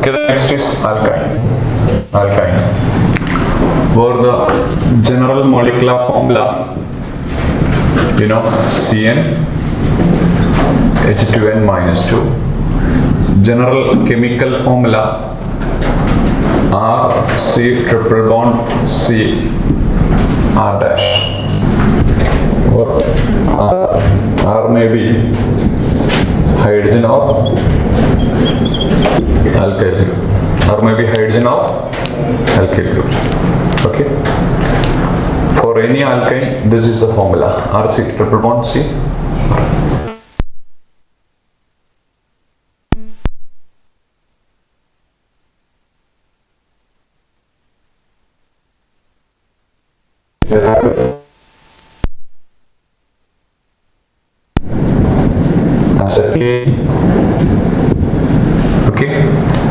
Okay, the next is alkyne. Alkyne. For the general molecular formula, you know, Cn H2n minus 2. General chemical formula R C triple bond C R dash. Or R may be hydrogen or alkyl group, or maybe hydrogen or alkyl group. Okay. For any alkyne, this is the formula: RC triple bond C. Acetylene. Okay,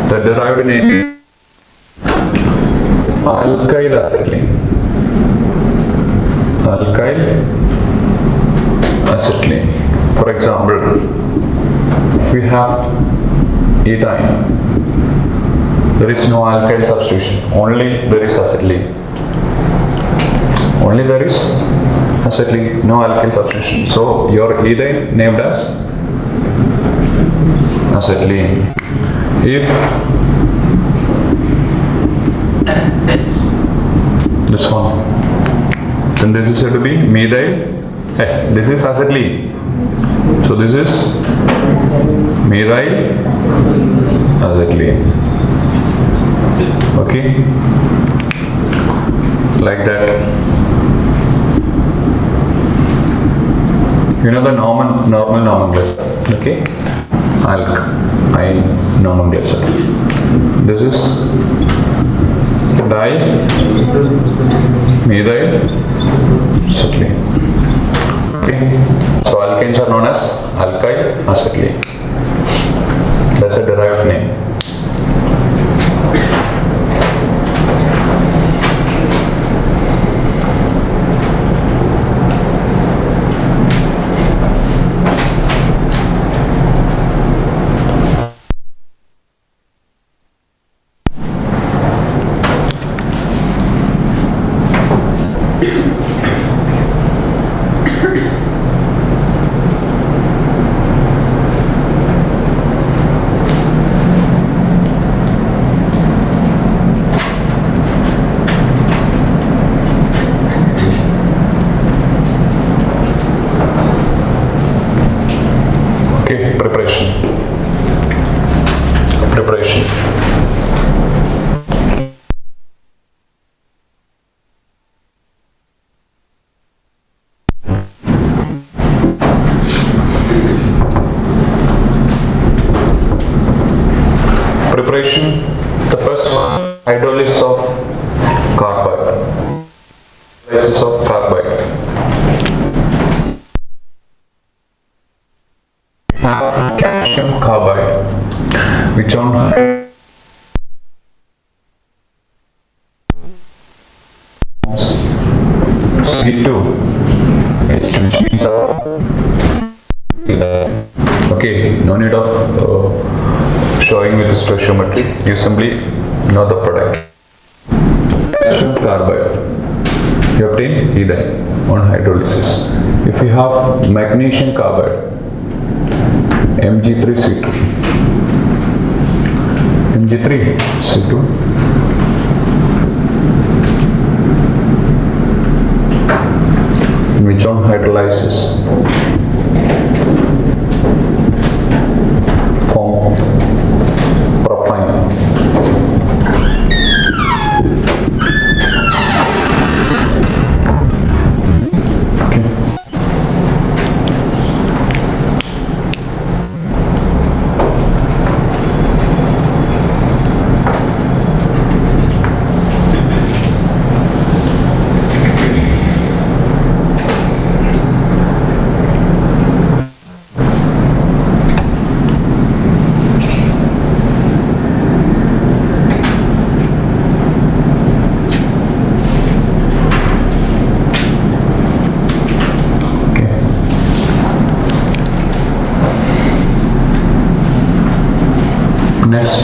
the derived name is alkyl acetylene. Alkyl acetylene. For example, we have ethyne. There is no alkyl substitution. Only there is acetylene. Only there is acetylene, no alkyl substitution. So your ethyne named as acetylene. If this one, then this is said to be methyl. Hey, this is acetylene. So this is methyl acetylene. Okay, like that. You know the normal nomenclature. Okay, alkyne nomenclature. This is di-methyl acetylene. Okay, so alkanes are known as alkyl acetylene. That's a derived name. Preparation. Preparation. The first one, hydrolysis of carbide. Hydrolysis of carbide. Calcium carbide, which on C2, which means okay, no need of showing with the stoichiometry. You simply know the product. Calcium carbide, you obtain ethyne on hydrolysis. If you have magnesium carbide, Mg3C2, Mg3C2, which on hydrolysis form propyne. Next,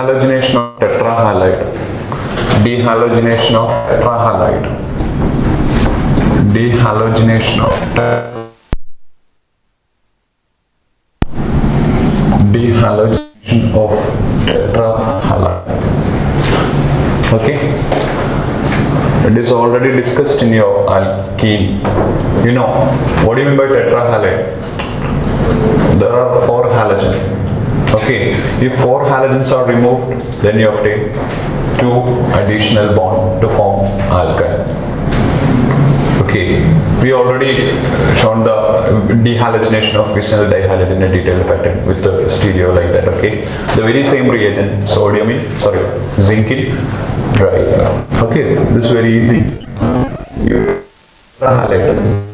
Dehalogenation of tetrahalide. Dehalogenation of tetrahalide. Dehalogenation of dehalogenation of tetrahalide. Okay, it is already discussed in your alkene. You know what do you mean by tetrahalide? There are 4 halogens. Okay, if 4 halogens are removed, then you obtain 2 additional bonds to form alkyne. Okay, we already shown the dehalogenation of vicinal dihalide in a detailed pattern with the stereo like that. Okay, the very same reagent, sodium in, sorry, zinc in dry. Okay, this is very easy. You halide.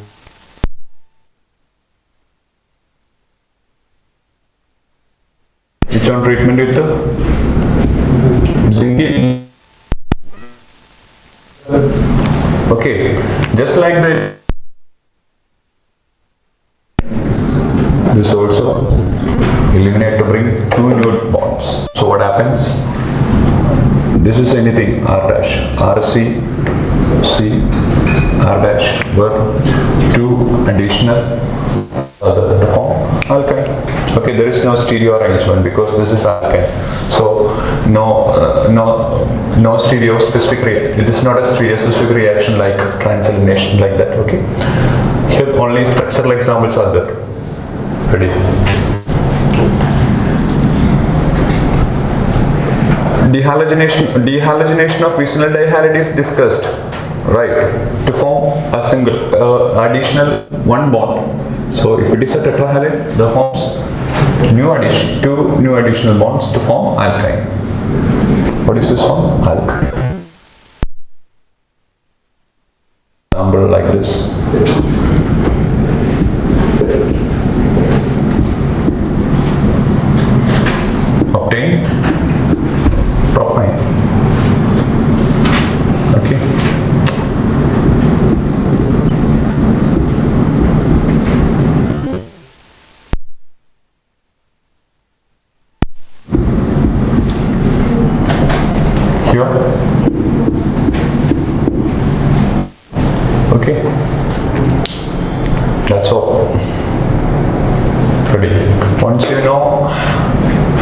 Which one treatment with the zinc in? Okay, just like that, this also eliminate to bring 2 new bonds. So what happens? This is anything R dash, RC, C, R dash were 2 additional other to form alkyne. Okay, there is no stereo arrangement because this is alkyne. So no stereo specific reaction. It is not a stereo specific reaction like transelimination like that. Okay, here only structural examples are there. Ready? Dehalogenation of vicinal dihalide is discussed, right? To form a single additional 1 bond. So if it is a tetrahalide, the forms 2 new additional bonds to form alkyne. What is this one? Alkyne. Example like this. Obtain propyne. Okay. Here. Okay. That's all. Ready. Once you know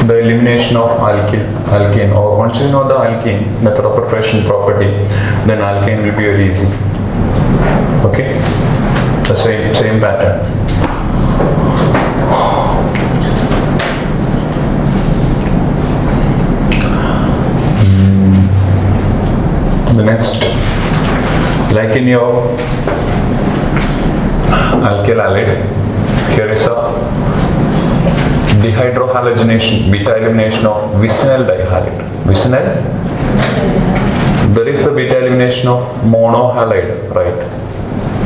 the elimination of alkene, or once you know the alkene method of preparation property, then alkane will be very easy. Okay, the same pattern. The next, like in your alkyl halide, here is a dehydrohalogenation, beta elimination of vicinal dihalide. Vicinal, there is the beta elimination of monohalide, right?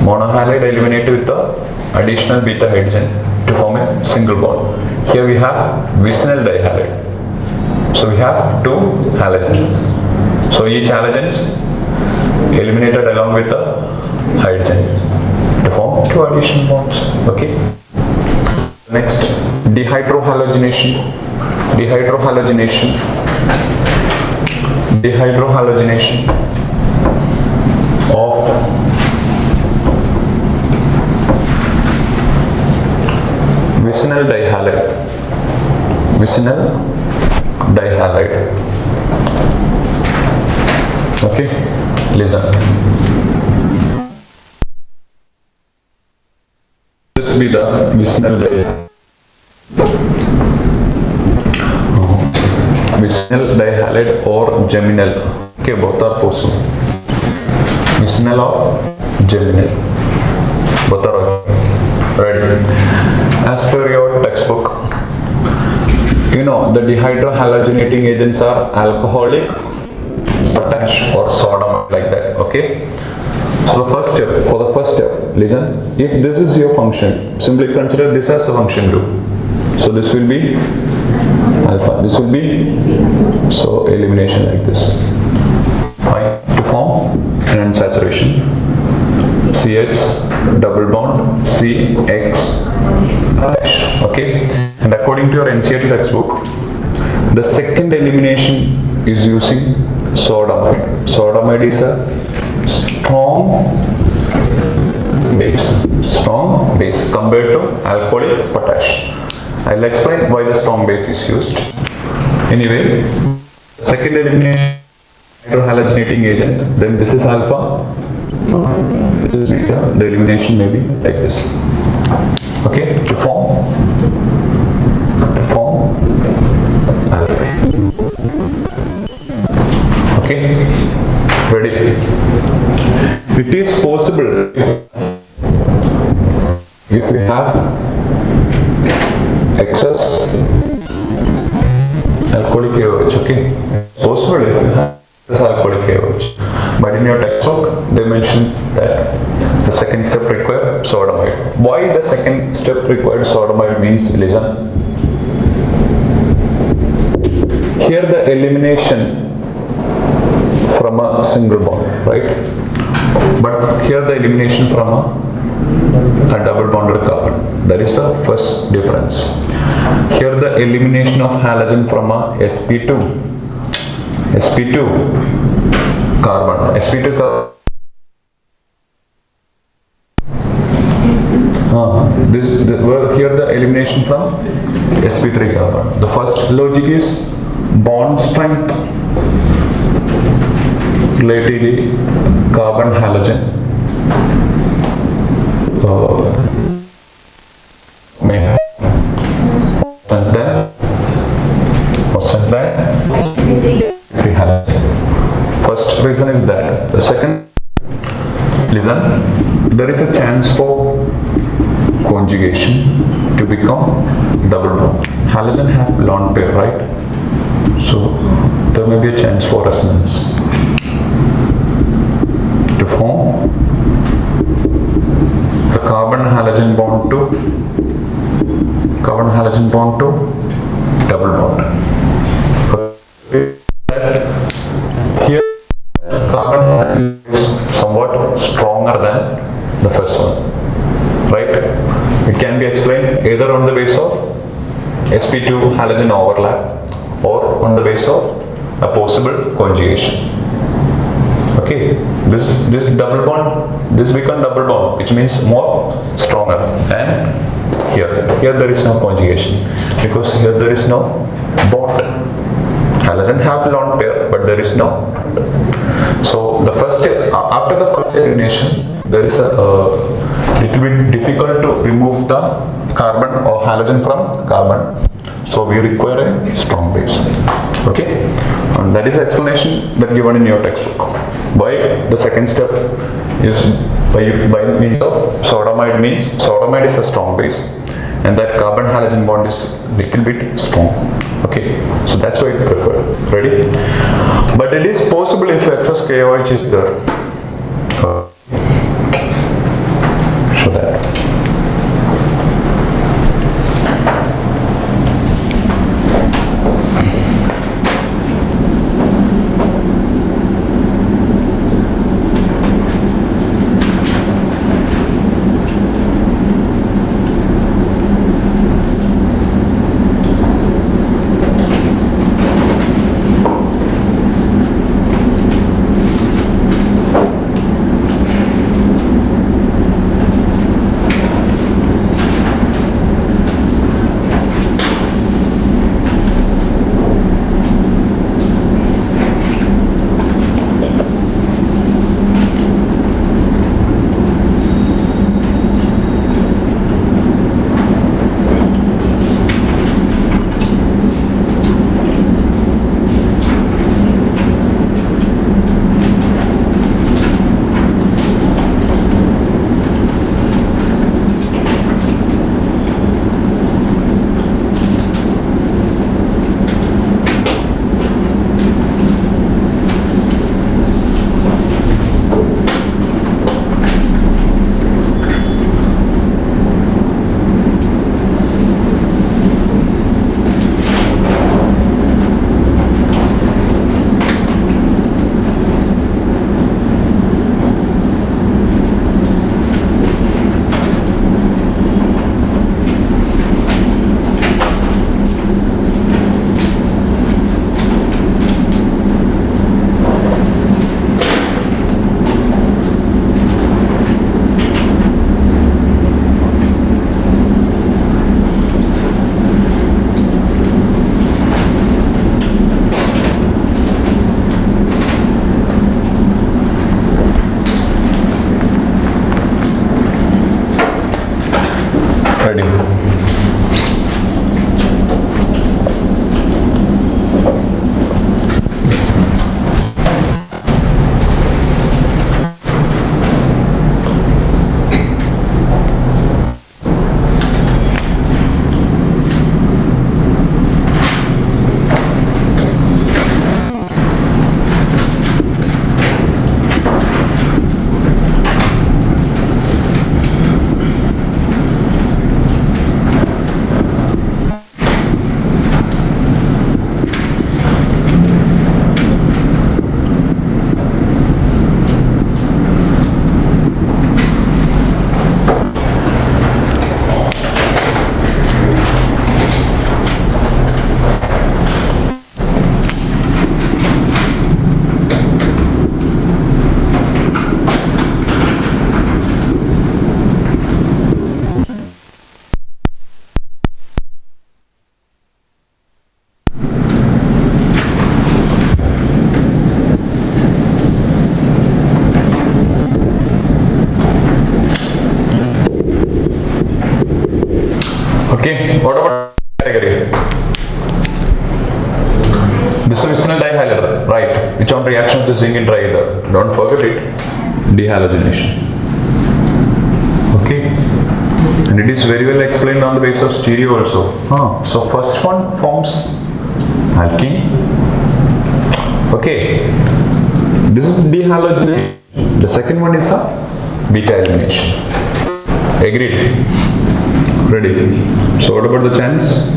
Monohalide eliminated with the additional beta hydrogen to form a single bond. Here we have vicinal dihalide. So we have 2 halogens. So each halogen eliminated along with the hydrogen to form 2 additional bonds. Okay. Next, dehydrohalogenation of vicinal dihalide. Okay, listen. This be the vicinal dihalide. Vicinal dihalide or geminal. Okay, both are possible. Vicinal or geminal. Both are okay. Ready? As per your textbook, you know the dehydrohalogenating agents are alcoholic, potash or soda like that. Okay. So for the first step, listen. If this is your function, simply consider this as a function group. So this will be alpha. This will be so elimination like this. Fine. To form an unsaturation. CH double bond CX. Okay. And according to your NCERT textbook, The second elimination is using sodamide. Sodamide is a strong base compared to alcoholic potash. I'll explain why the strong base is used. Anyway, second elimination, hydrohalogenating agent, then this is alpha, this is beta. The elimination may be like this. Okay, to form alpha. Okay, ready? It is possible if we have excess alcoholic AOH, okay? It's possible if you have excess alcoholic AOH. But in your textbook, they mentioned that the second step required sodamide. Why the second step required sodamide means, listen. Here the elimination from a single bond, right? But here the elimination from a double bonded carbon. That is the first difference. Here the elimination of halogen from a sp2 carbon. sp2 carbon. Here the elimination from sp3 carbon. The first logic is bond strength relatively carbon halogen may have free halogen. First reason is that. The second, listen, there is a chance for conjugation to become double bond. Halogen have lone pair, right? So there may be a chance for resonance to form the carbon halogen bond to double bond. Here carbon halogen is somewhat stronger than the first one, right? It can be explained either on the base of sp2 halogen overlap or on the base of a possible conjugation. Okay, this double bond, this become double bond, which means more stronger. And here there is no conjugation because here there is no bond. Halogen have lone pair, but there is no. So the first after the first elimination, there is a little bit difficult to remove the carbon or halogen from carbon. So we require a strong base. Okay, and that is the explanation that given in your textbook. Why the second step is by means of sodamide, means sodamide is a strong base and that carbon halogen bond is little bit strong. Okay, so that's why it's preferred. Ready? But it is possible if excess KOH is there. Show that. Ready? Okay, what about category? This is dihalogen, right? Which on reaction to zinc in dry ether. Don't forget it. Dehalogenation. Okay, and it is very well explained on the basis of stereo also. So first one forms alkene. Okay, this is dehalogenation. The second one is a beta elimination. Agreed? Ready? So what about the chance?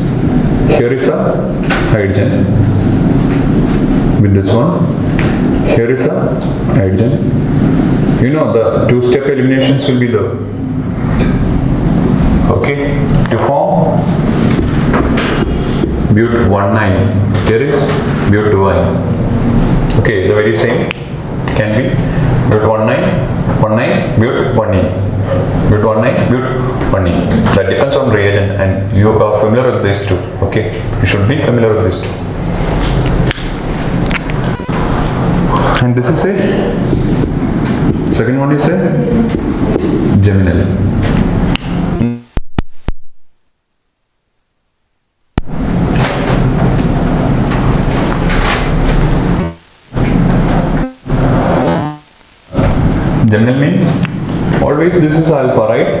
Here is a hydrogen with this one. Here is a hydrogen. You know the two-step eliminations will be there. Okay, to form but 1,9. Here is but 2,1. Okay, the very same can be but 1,9, 1,9, but 1,E. But 1,9, but 1,E. That depends on reagent, and you are familiar with these two. Okay, you should be familiar with these two. And this is a second one is a geminal. Geminal means always this is alpha, right?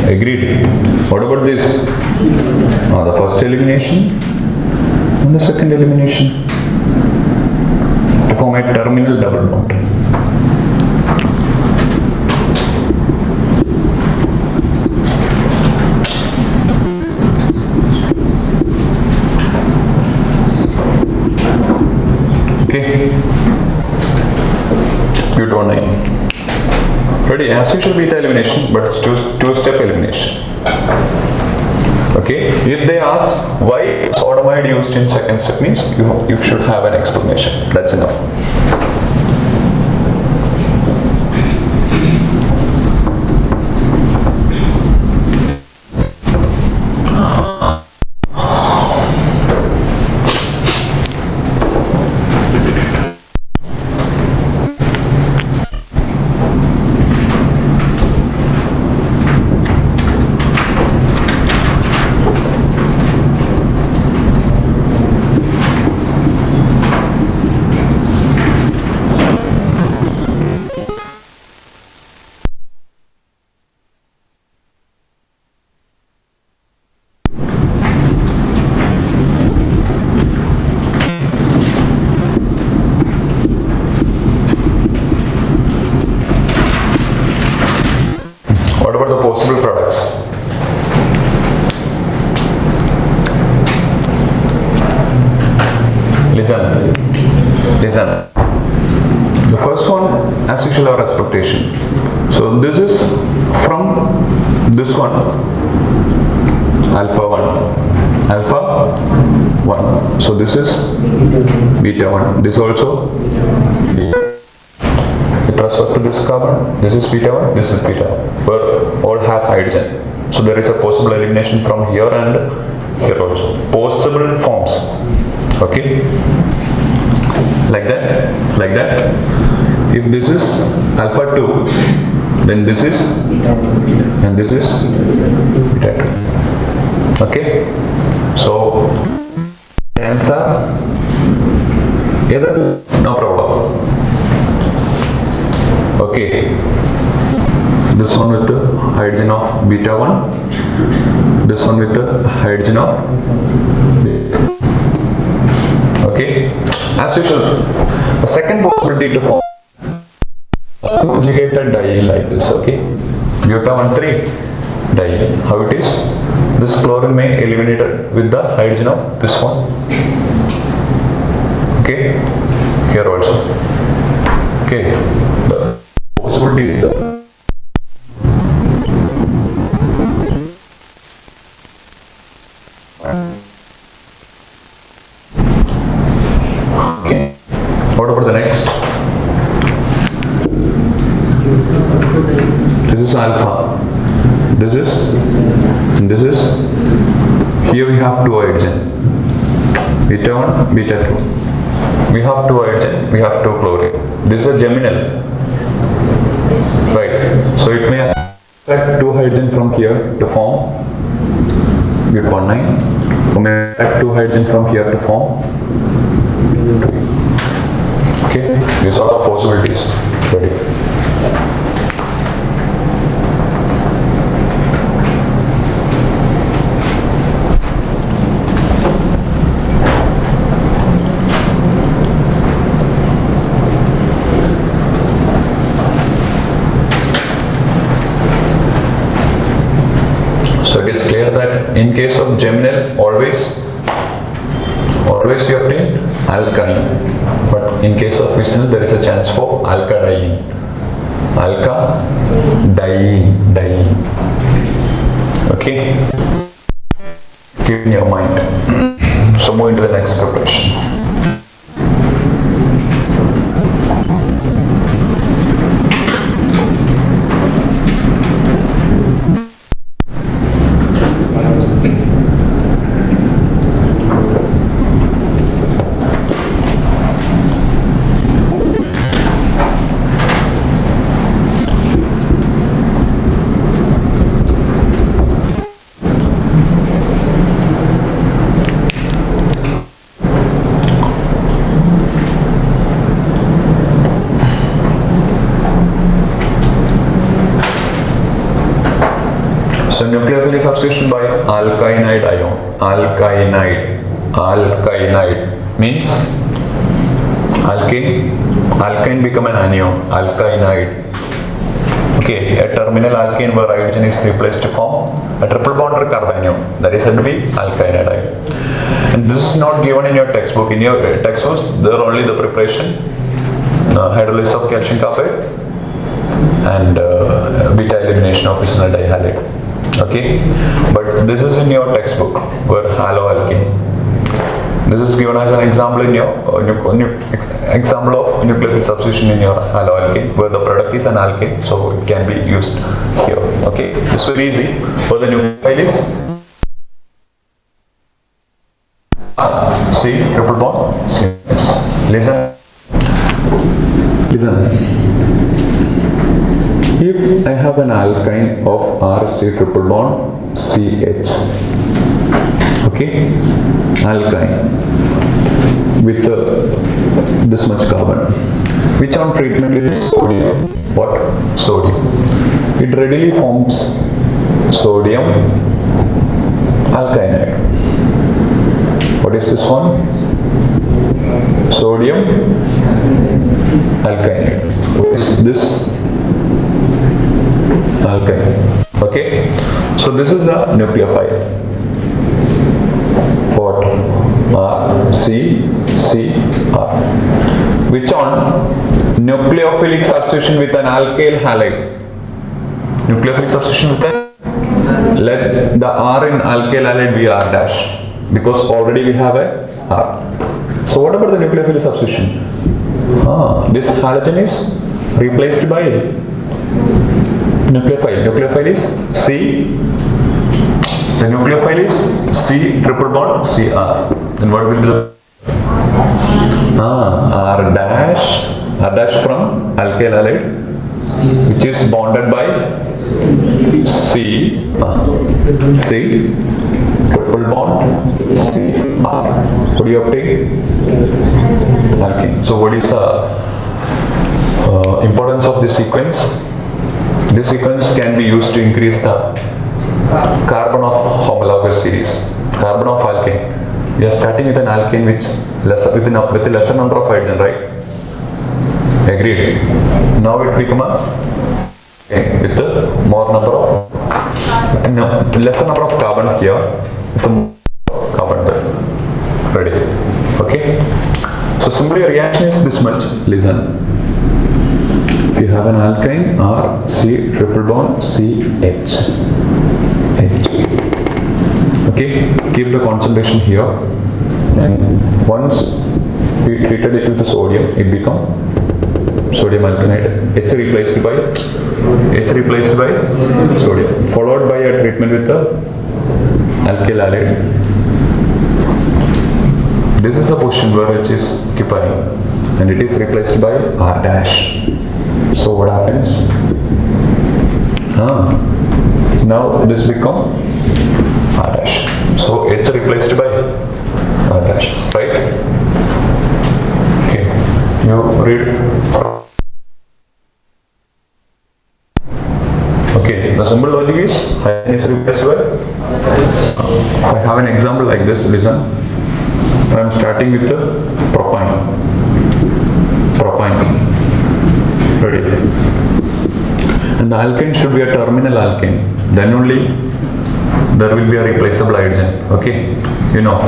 Agreed. What about this? The first elimination and the second elimination to form a terminal double bond. Okay. But 1,9. Ready? As usual beta elimination, but it's two-step elimination. Okay. If they ask why is automide used in second step, means you should have an explanation. That's enough. What about the possible products? Listen. The first one, as usual, our expectation. So this is from this one, alpha 1. So this is beta 1. This also. With respect to this carbon, this is beta 1, this is beta 1. Where all have hydrogen. So there is a possible elimination from here and here also. Possible forms. Okay? Like that. If this is alpha 2, then this is, and this is beta 2. Okay, so answer either, no problem. Okay, this one with the hydrogen of beta 1, this one with the hydrogen of beta. Okay, as usual, the second possibility to form conjugated diene like this. Okay, beta 1 3 diene. How it is? This chlorine may eliminate it with the hydrogen of this one. Okay, here also. Okay, the possibility is there. Okay, what about the next? This is alpha. This is, here we have two hydrogen. Beta 1, beta 2. We have two hydrogen, we have two chlorine. This is a geminal. Right. So it may extract two hydrogen from here to form beta 1 9. We may extract two hydrogen from here to form. Okay. These are the possibilities. Ready. So it is clear that in case of geminal, always you obtain alkyne, but in case of fissional there is a chance for alkadiene. Okay, keep in your mind. So move into the next preparation. So nucleophilic substitution by alkynide ion. Alkynide means alkane become an anion. Alkynide. Okay, a terminal alkane where hydrogen is replaced to form a triple bonded carbanion. That is said to be alkynide ion. And this is not given in your textbook. In your textbooks, there are only the preparation, hydrolysis of calcium carbide, and beta elimination of fissional dihalide. Okay, but this is in your textbook where haloalkane. This is given as an example in your example of nucleophilic substitution in your haloalkane where the product is an alkane, so it can be used here. Okay, it's very easy. For the nucleophile is C triple bond C. Listen. If I have an alkyne of RC triple bond CH, okay, alkyne with this much carbon, which on treatment is sodium. What? Sodium. It readily forms sodium alkynide. What is this one? Sodium alkynide. What is this? Alkyne. Okay, so this is the nucleophile. What? RCCR. Which on nucleophilic substitution with an alkyl halide. Nucleophilic substitution with a, let the R in alkyl halide be R dash because already we have a R. So what about the nucleophilic substitution? This halogen is replaced by nucleophile. Nucleophile is C. The nucleophile is C triple bond CR. Then what will be the R dash from alkyl halide which is bonded by C triple bond CR. What do you obtain? Alkane. So what is the importance of this sequence? This sequence can be used to increase the carbon of homologous series. Carbon of alkane. We are starting with an alkane with a lesser number of hydrogen, right? Agreed. Now it become a with the more number of lesser number of carbon here with the carbon there. Ready? Okay. So simply a reaction is this much. Listen. You have an alkyne R C triple bond C H. Okay. Keep the concentration here, and once we treated it with the sodium, it become sodium alkaline. H replaced by sodium, followed by a treatment with the alkyl halide. This is the position where H is occupying, and it is replaced by R dash. So what happens? Now this become R dash. So H replaced by R dash, right? Okay, you read. Okay, the simple logic is hydrogen is replaced by. I have an example like this. Listen, I am starting with the propine. Ready? And the alkane should be a terminal alkane. Then only there will be a replaceable hydrogen. Okay, you know,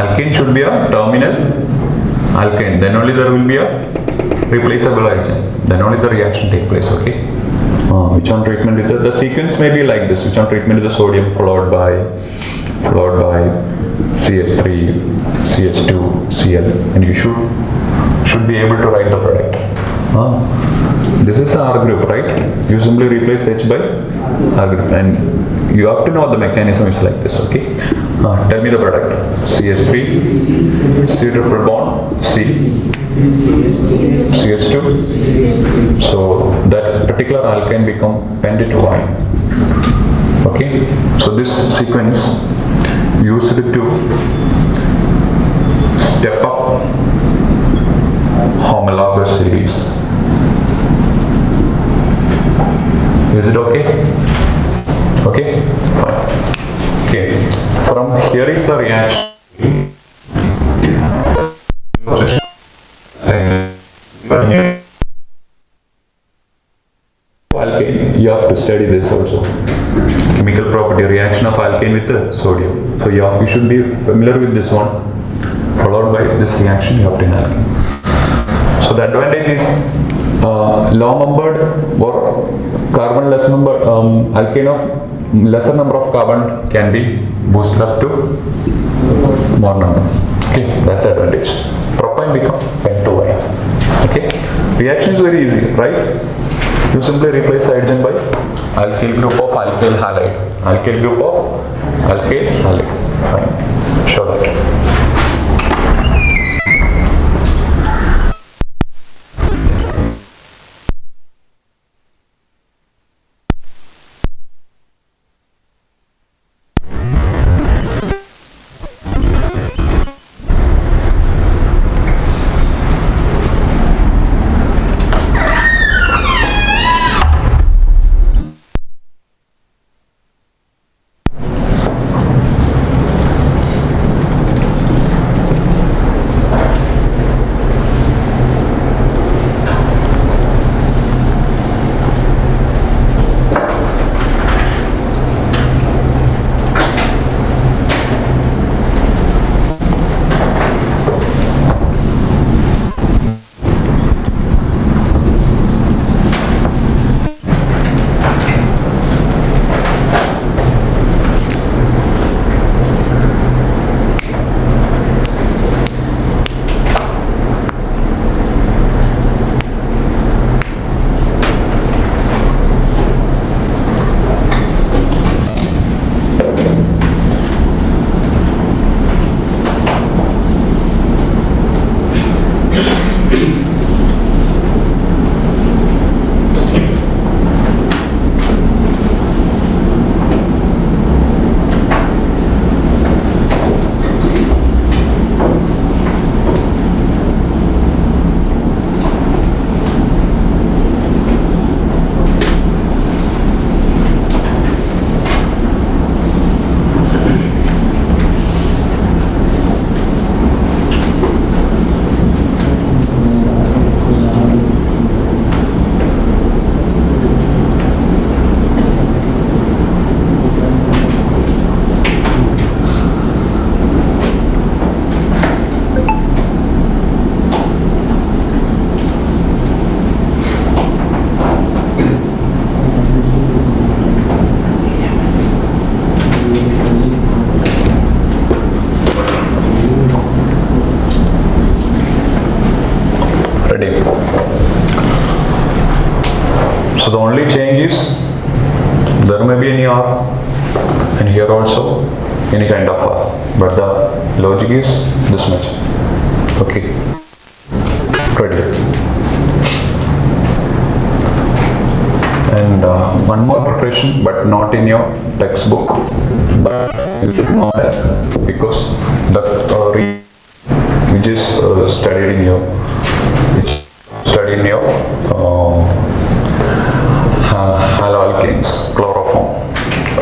alkane should be a terminal alkane. Then only there will be a replaceable hydrogen. Then only the reaction take place. Okay. Which one treatment with the sequence may be like this. Which one treatment with the sodium followed by CH3, CH2, Cl, and you should be able to write the product. This is the R group, right? You simply replace H by R group, and you have to know the mechanism is like this. Okay. Tell me the product. CH3, C triple bond, C, CH2. So that particular alkane become pent-to-yne. Okay. So this sequence used to step up homologous series. Is it okay? Okay, fine. Okay, from here is the reaction. Alkane, you have to study this also. Chemical property, reaction of alkane with the sodium. So you should be familiar with this one. Followed by this reaction, you obtain alkane. So the advantage is low numbered or carbon less number alkane of lesser number of carbon can be boosted up to more number. Okay, that's the advantage. Propane become pent-to-yne. Okay, reaction is very easy, right? You simply replace hydrogen by alkyl group of alkyl halide. Fine. Show that. There may be any R, and here also any kind of R, but the logic is this much. Okay, ready. And one more preparation, but not in your textbook, but you should know that because that which is studied in your haloalkanes, chloroform.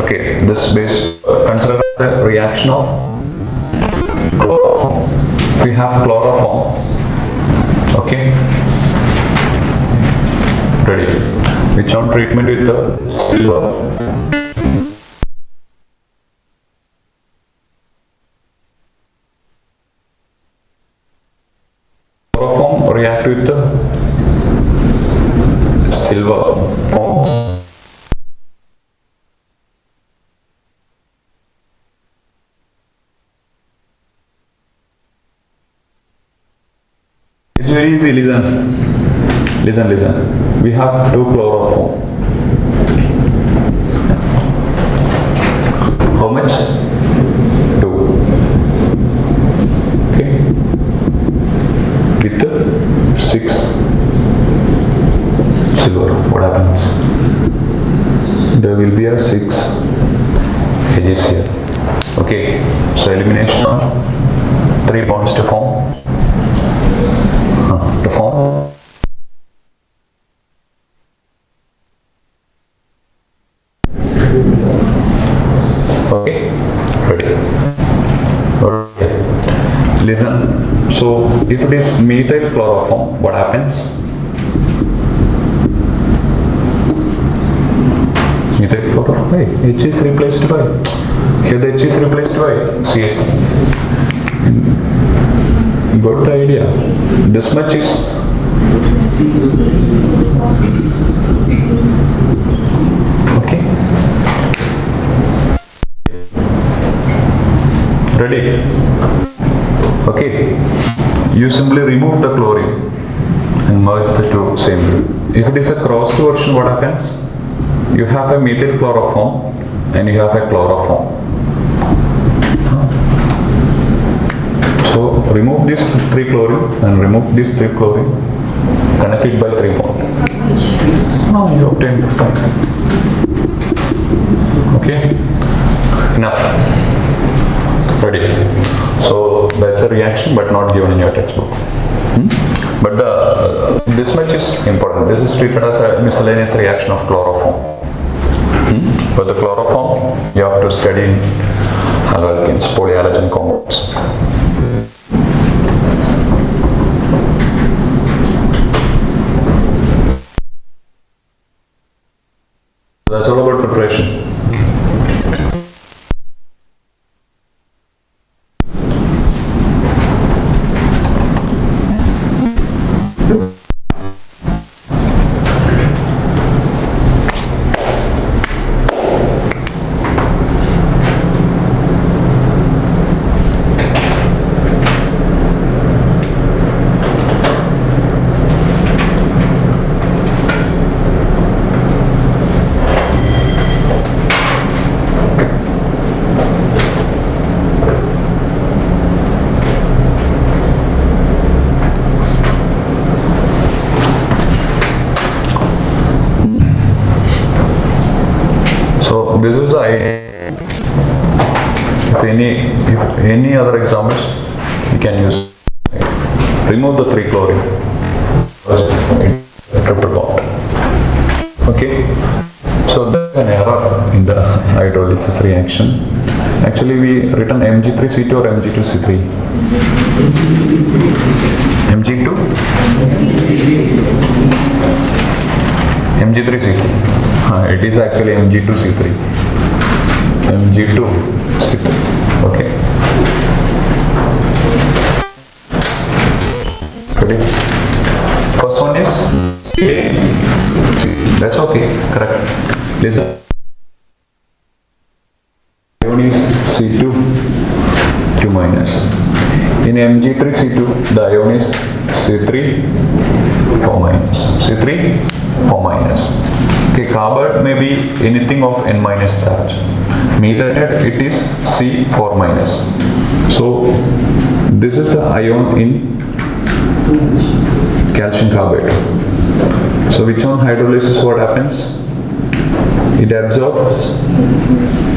Okay, this base consider the reaction of chloroform. We have chloroform. Okay, ready. Which on treatment with the silver. Chloroform react with the silver forms. It's very easy, listen. We have two chloroform. How much? 2. Okay. With 6 silver, what happens? There will be a 6 edges here. Okay. So elimination of 3 bonds to form. Okay, ready. Listen. So if it is methyl chloroform, what happens? Methyl chloroform. Hey, H is replaced by. Here the H is replaced by CS. Got the idea? This much is okay. Ready? Okay. You simply remove the chlorine and merge the two same group. If it is a crossed version, what happens? You have a methyl chloroform and you have a chloroform. So remove this 3 chlorine and remove this 3 chlorine, connect it by 3 bond. Now you obtain the point. Okay? Enough. Ready. So that's a reaction but not given in your textbook. But this much is important. This is treated as a miscellaneous reaction of chloroform. But the chloroform you have to study in haloalkanes, polyhalogen compounds. That's all about preparation. This is the idea. If any other examples, you can use. Remove the 3 chlorine. Triple bond. Okay. So there's an error in the hydrolysis reaction. Actually, we written Mg3C2 or Mg2C3. Mg2. Mg3C2. It is actually Mg2C3. Mg2C3. Okay. Ready? First one is A. That's okay. Correct. Listen. Ion is C2, 2 minus. In Mg3C2, the ion is C3, 4 minus. C3, 4 minus. Okay, Okay, carbon may be anything of N minus charge. Methanate, it is C4 minus. So this is an ion in calcium carbide. So which on hydrolysis what happens? It absorbs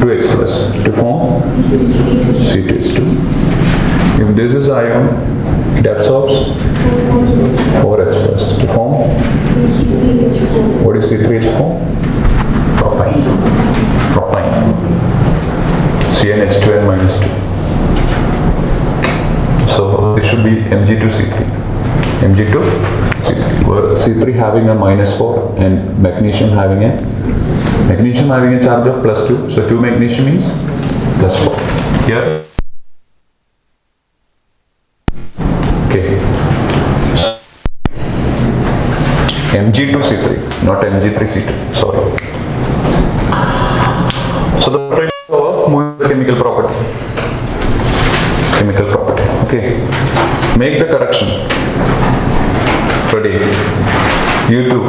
2H plus to form C2H2. If this is ion, it absorbs 4H plus to form, what is C3H4? Propyne. Propyne. CnH2n minus 2. So this should be Mg2C3. Mg2C3. Where C3 having a minus 4 and magnesium having a charge of plus 2. So 2 magnesium means plus 4. Here. Okay. Mg2C3, not Mg3C2. Sorry. So the chemical property. Chemical property. Okay. Make the correction. Ready. You too.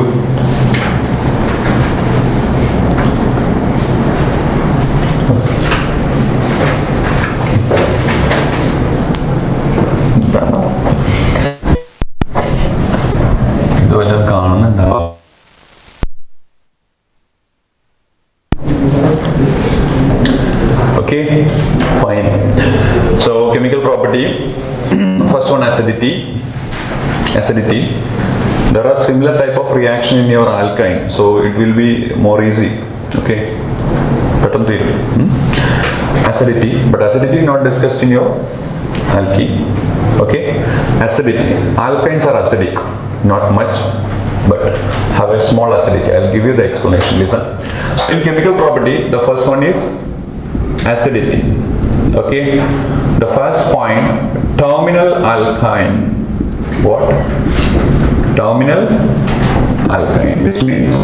Okay, fine. So chemical property, first one acidity. There are similar type of reaction in your alkyne, so it will be more easy. Okay, acidity, but acidity not discussed in your alkene. Okay, acidity. Alkynes are acidic, not much, but have a small acidity. I'll give you the explanation. Listen. So in chemical property, the first one is acidity. Okay, the first point, terminal alkyne. What? Terminal alkyne, which means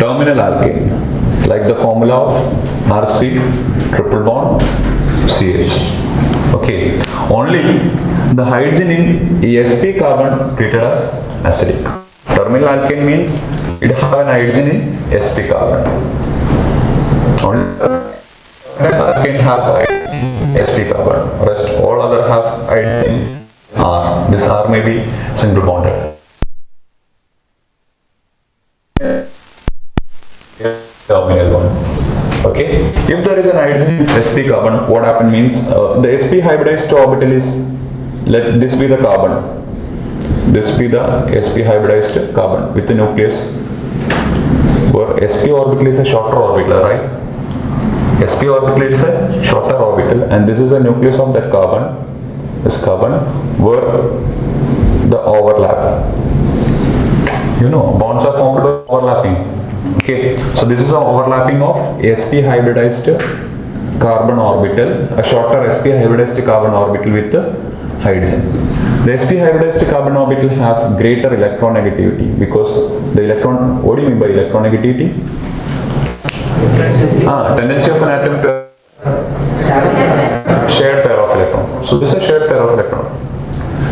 terminal alkane, like the formula of RC triple bond CH. Okay, only the hydrogen in sp carbon treated as acidic. Terminal alkane means it has an hydrogen in sp carbon. Only alkane have sp carbon. Rest all other have hydrogen R. This R may be single bonded. Terminal one. Okay, if there is an hydrogen in sp carbon, what happens means the sp hybridized orbital is, let this be the carbon, this be the sp hybridized carbon with the nucleus, where sp orbital is a shorter orbital, right? sp orbital is a shorter orbital, and this is the nucleus of that carbon, this carbon, where the overlap, you know, bonds are formed by overlapping. Okay, so this is an overlapping of sp hybridized carbon orbital, a shorter sp hybridized carbon orbital with the hydrogen. The sp hybridized carbon orbital have greater electronegativity because the electron, what do you mean by electronegativity? Tendency of an atom to shared pair of electron. So this is a shared pair of electron.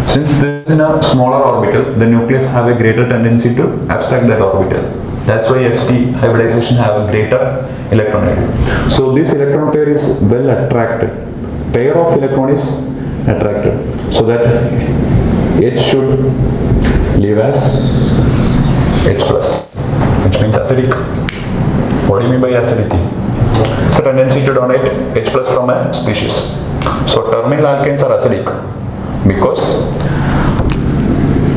Since this is in a smaller orbital, the nucleus have a greater tendency to abstract that orbital. That's why sp hybridization have a greater electronegativity. So this electron pair is well attracted. Pair of electron is attracted. So that H should leave as H plus, which means acidic. What do you mean by acidity? It's a tendency to donate H plus from a species. So terminal alkanes are acidic because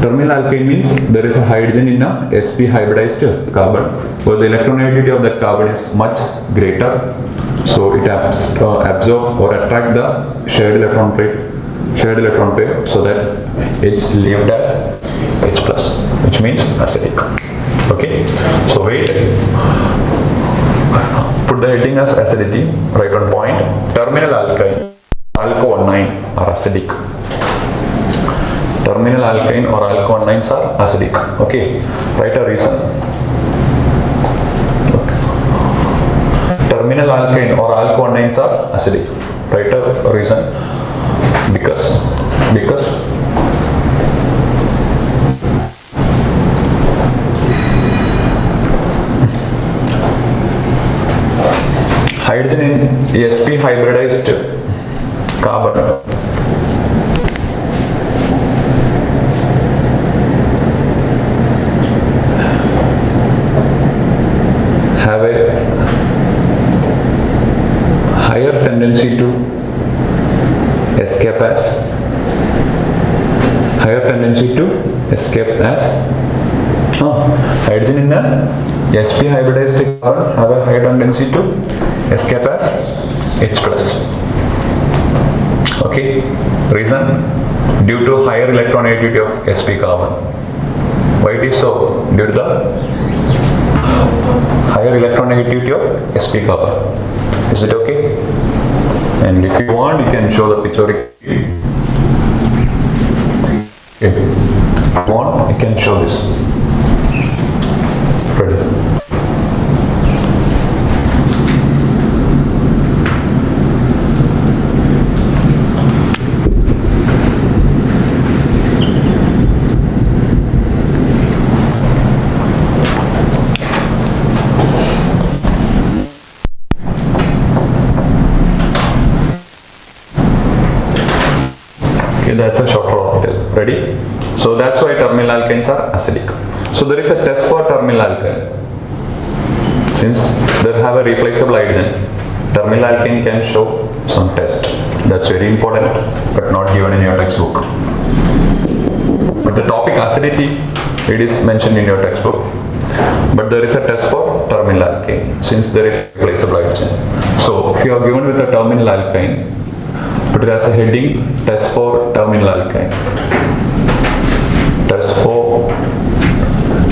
terminal alkane means there is a hydrogen in a sp hybridized carbon, where the electronegativity of that carbon is much greater. So it absorb or attract the shared electron pair, so that H leaved as H plus, which means acidic. Okay, so wait. Put the heading as acidity, right on point. Terminal alkyne, alkyne are acidic. Terminal alkyne or alkynes are acidic. Okay, write a reason. Okay. Terminal terminal alkyne or alkynes are acidic. Write a reason. Because hydrogen in sp hybridized carbon have a higher tendency to escape as hydrogen in a sp hybridized carbon have a higher tendency to escape as H plus. Okay, reason due to higher electronegativity of sp carbon. Why it is so? Due to the higher electronegativity of sp carbon. Is it okay? And if you want, you can show the picture. If you want, you can show this. Ready? That's a shorter orbital. Ready? So that's why terminal alkynes are acidic. So there is a test for terminal alkyne. Since they have a replaceable hydrogen, terminal alkyne can show some test. That's very important, but not given in your textbook. But the topic acidity, it is mentioned in your textbook. But there is a test for terminal alkyne, since there is replaceable hydrogen. So if you are given with a terminal alkyne, put it as a heading, test for terminal alkyne. Test for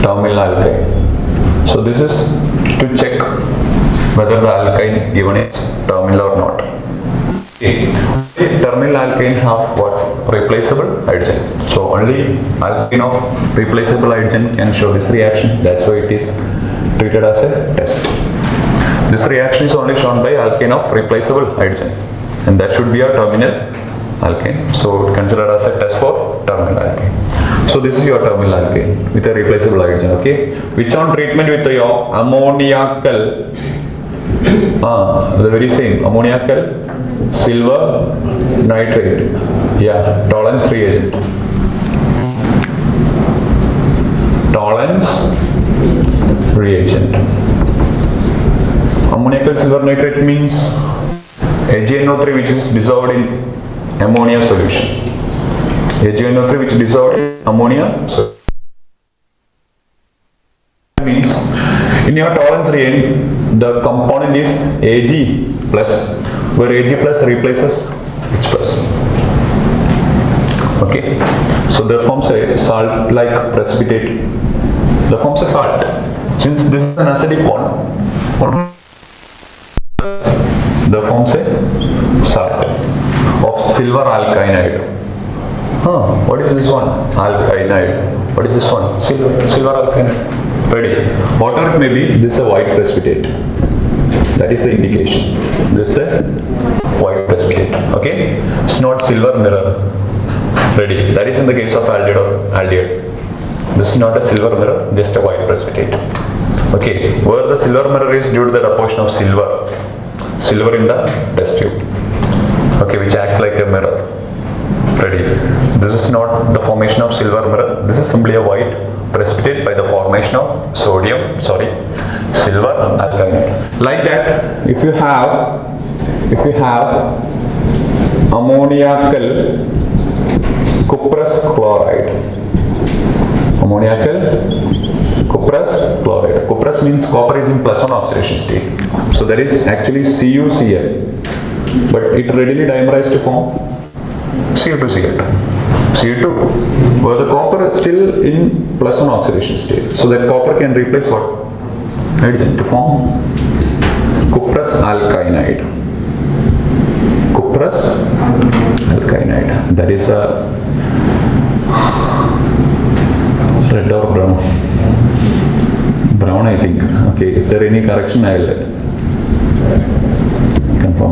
terminal alkyne. So this is to check whether the alkyne given is terminal or not. Okay. Terminal alkyne have what? Replaceable hydrogen. So only alkyne of replaceable hydrogen can show this reaction. That's why it is treated as a test. This reaction is only shown by alkyne of replaceable hydrogen. And that should be a terminal alkyne. So consider as a test for terminal alkyne. So this is your terminal alkyne with a replaceable hydrogen. Okay. Which on treatment with your ammoniacal, the very same ammoniacal silver nitrate. Yeah, tolerance reagent. Tolerance reagent. Ammoniacal silver nitrate means AgNO3 which is dissolved in ammonia solution. AgNO3 which is dissolved in ammonia solution. Means in your tolerance reagent the component is Ag plus, where Ag plus replaces H plus. Okay. So that forms a salt like precipitate. That forms a salt. Since this is an acidic bond, the forms a salt of silver alkynide. What is this one? Alkynide. What is this one? Silver alkynide. Ready? Whatever it may be, this is a white precipitate. That is the indication. This is a white precipitate. Okay? It's not silver mirror. Ready? That is in the case of aldehyde or aldehyde. This is not a silver mirror, just a white precipitate. Okay? Where the silver mirror is due to the deposition of silver in the test tube, okay, which acts like a mirror. Ready? This is not the formation of silver mirror. This is simply a white precipitate by the formation of silver alkynide. Like that, if you have ammoniacal cuprous chloride, cuprous means copper is in +1 oxidation state. So that is actually CuCl, but it readily dimerized to form Cu2Cl2. Cu2, where the copper is still in +1 oxidation state. So that copper can replace what? Hydrogen to form cuprous alkynide. That is a red or brown? Brown, I think. Okay, if there any correction, I will.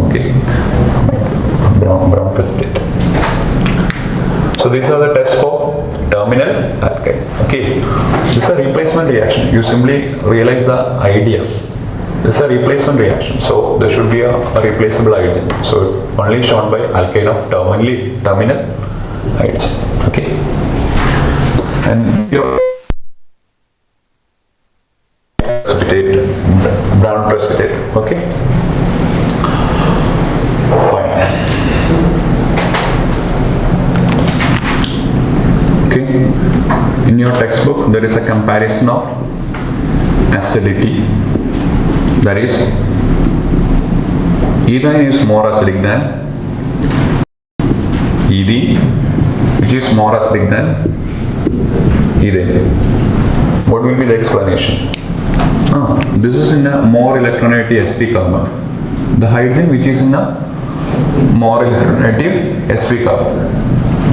Okay, brown precipitate. So these are the tests for terminal alkyne. Okay, this is a replacement reaction. You simply realize the idea. This is a replacement reaction. So there should be a replaceable hydrogen. So only shown by alkyne of terminal hydrogen. Okay, and your precipitate, brown precipitate. Okay, fine. Okay, in your textbook there is a comparison of acidity. That is, ethane is more acidic than eth, which is more acidic than ethane. What will be the explanation? This is in a more electronegative sp carbon. The hydrogen which is in a more electronegative sp carbon,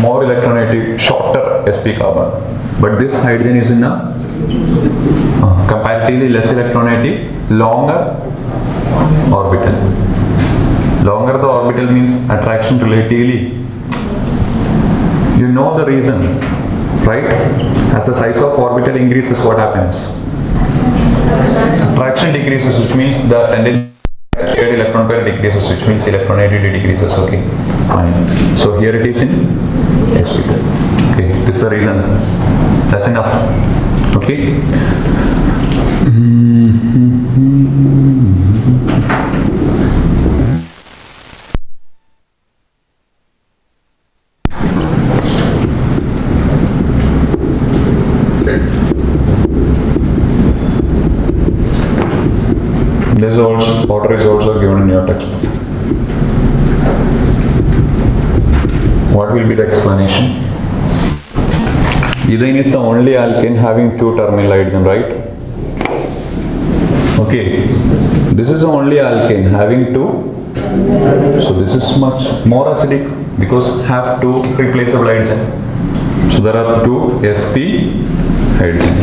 more electronegative shorter sp carbon. But this hydrogen is in a comparatively less electronegative longer orbital. Longer the orbital means attraction relatively. You know the reason, right? As the size of orbital increases, what happens? Attraction decreases, which means the tendency shared electron pair decreases, which means electronegativity decreases. Okay, fine. So here it is in sp. Okay, this is the reason. That's enough. Okay. This order is also given in your textbook. What will be the explanation? Ethane is the only alkane having two terminal hydrogen, right? Okay, this is the only alkane having two. So this is much more acidic because have two replaceable hydrogen. So there are two sp hydrogen.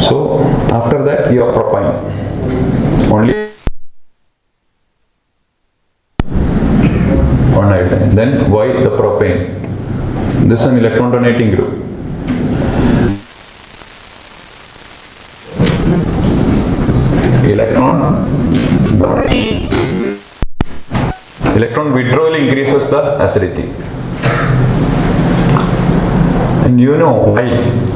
So after that you have propane. Only one hydrogen. Then why the propane? This is an electron donating group. Electron withdrawal increases the acidity. And you know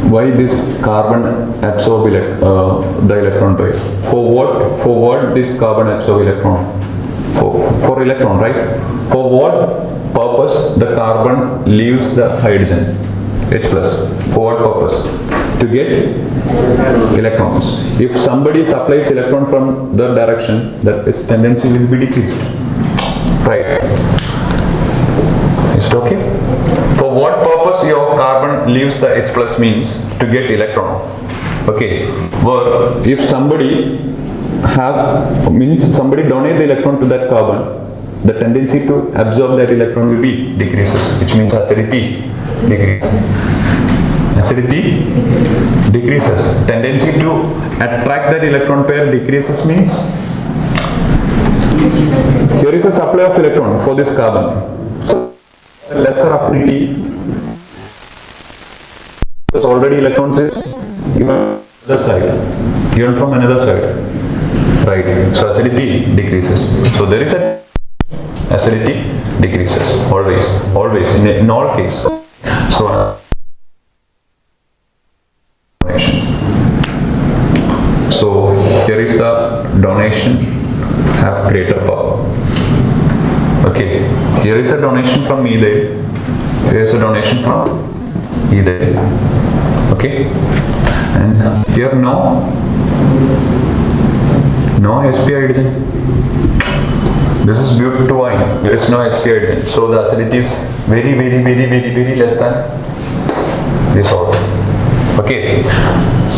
why this carbon absorb the electron pair. For what this carbon absorb electron? For electron, right? For what purpose the carbon leaves the hydrogen H+? For what purpose? To get electrons. If somebody supplies electron from the direction, that its tendency will be decreased. Right? Is it okay? For what purpose your carbon leaves the H+ means to get electron. Okay. Where if somebody somebody donate the electron to that carbon, the tendency to absorb that electron will be decreases, which means acidity decreases. Acidity decreases. Tendency to attract that electron pair decreases means here is a supply of electron for this carbon. So lesser affinity because already electrons is given from another side. Right. So acidity decreases. So there is a acidity decreases always in all cases. So here is the donation have greater power. Okay, here is a donation from ethane, here is a donation from ethane. Okay, and here no sp hydrogen. This is butane to wine. There is no sp hydrogen. So the acidity is very less than this order. Okay.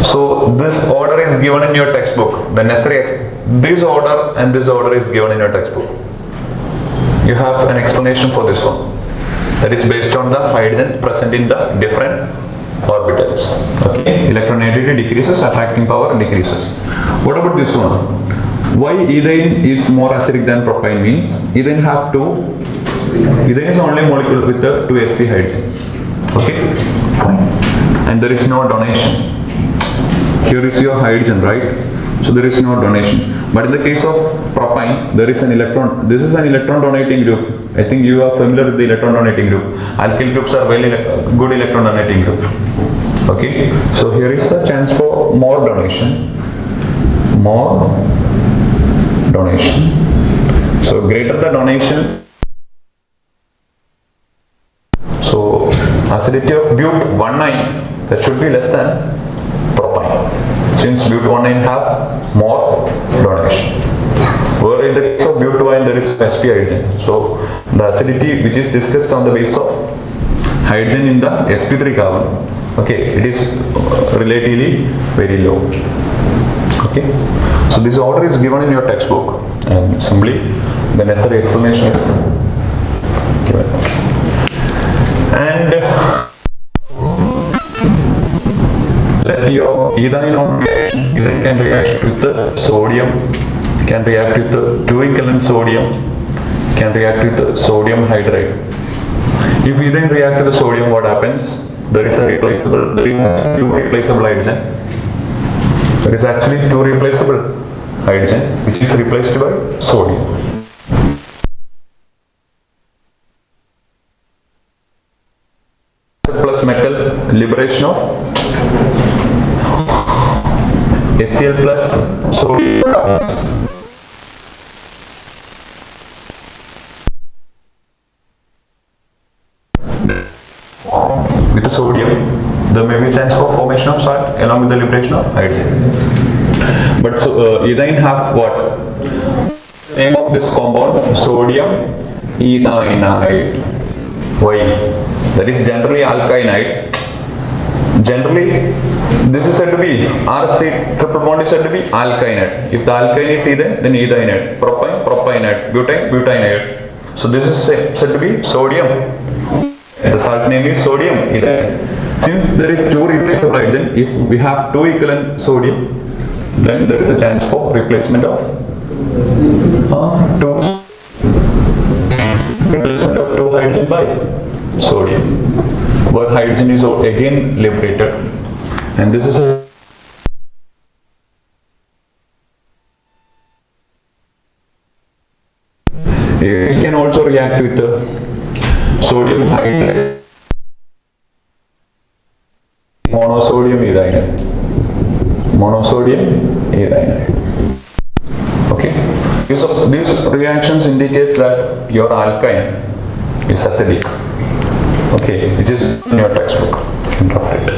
So this order is given in your textbook. The necessary this order and this order is given in your textbook. You have an explanation for this one. That is based on the hydrogen present in the different orbitals. Okay. Electronegativity decreases, attracting power decreases. What about this one? Why ethane is more acidic than propane means ethane is only molecule with the 2 sp hydrogen. Okay, and there is no donation. Here is your hydrogen, right? So there is no donation. But in the case of propane, there is an electron. This is an electron donating group. I think you are familiar with the electron donating group. Alkyl groups are very good electron donating group. Okay, so here is the chance for more donation. More donation. So greater the donation. So acidity of but that should be less than propane. Since but have more donation. Where in the case of but there is sp hydrogen. So the acidity which is discussed on the basis of hydrogen in the sp3 carbon, okay, it is relatively very low. Okay, so this order is given in your textbook, and simply the necessary explanation is given. And let your ethane reaction, ethane can react with the sodium, can react with the 2 equivalent sodium, can react with the sodium hydride. If ethane react with the sodium, what happens? There is 2 replaceable hydrogen. There is actually 2 replaceable hydrogen which is replaced by sodium. Plus metal, liberation of HCl plus sodium carbons. With the sodium, there may be a chance for formation of salt along with the liberation of hydrogen. But so, ethane have what? Name of this compound, sodium ethanide. Why? That is generally alkynide. Generally, this is said to be RC triple bond is said to be alkynide. If the alkyne is ethane, then ethanide. Propane, propanide. Butane, butanide. So this is said to be sodium. The salt name is sodium ethane. Since there is 2 replaceable hydrogen, if we have 2 equivalent sodium, then there is a chance for replacement of 2 hydrogen by sodium. Where hydrogen is again liberated, and this is a it can also react with the sodium hydride, monosodium ethanide. Okay, these reactions indicate that your alkyne is acidic. Okay, it is in your textbook. You can drop it.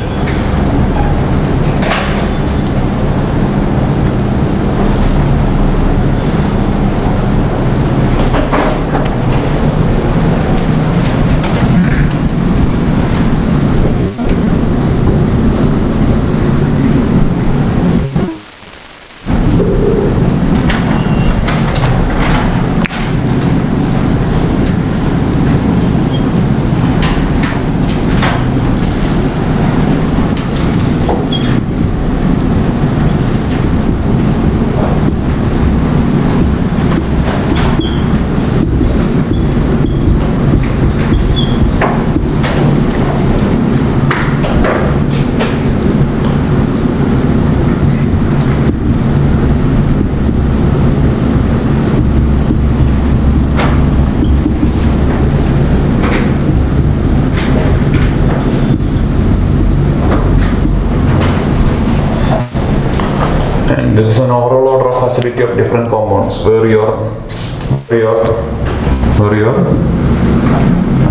This is an overall order of acidity of different compounds where your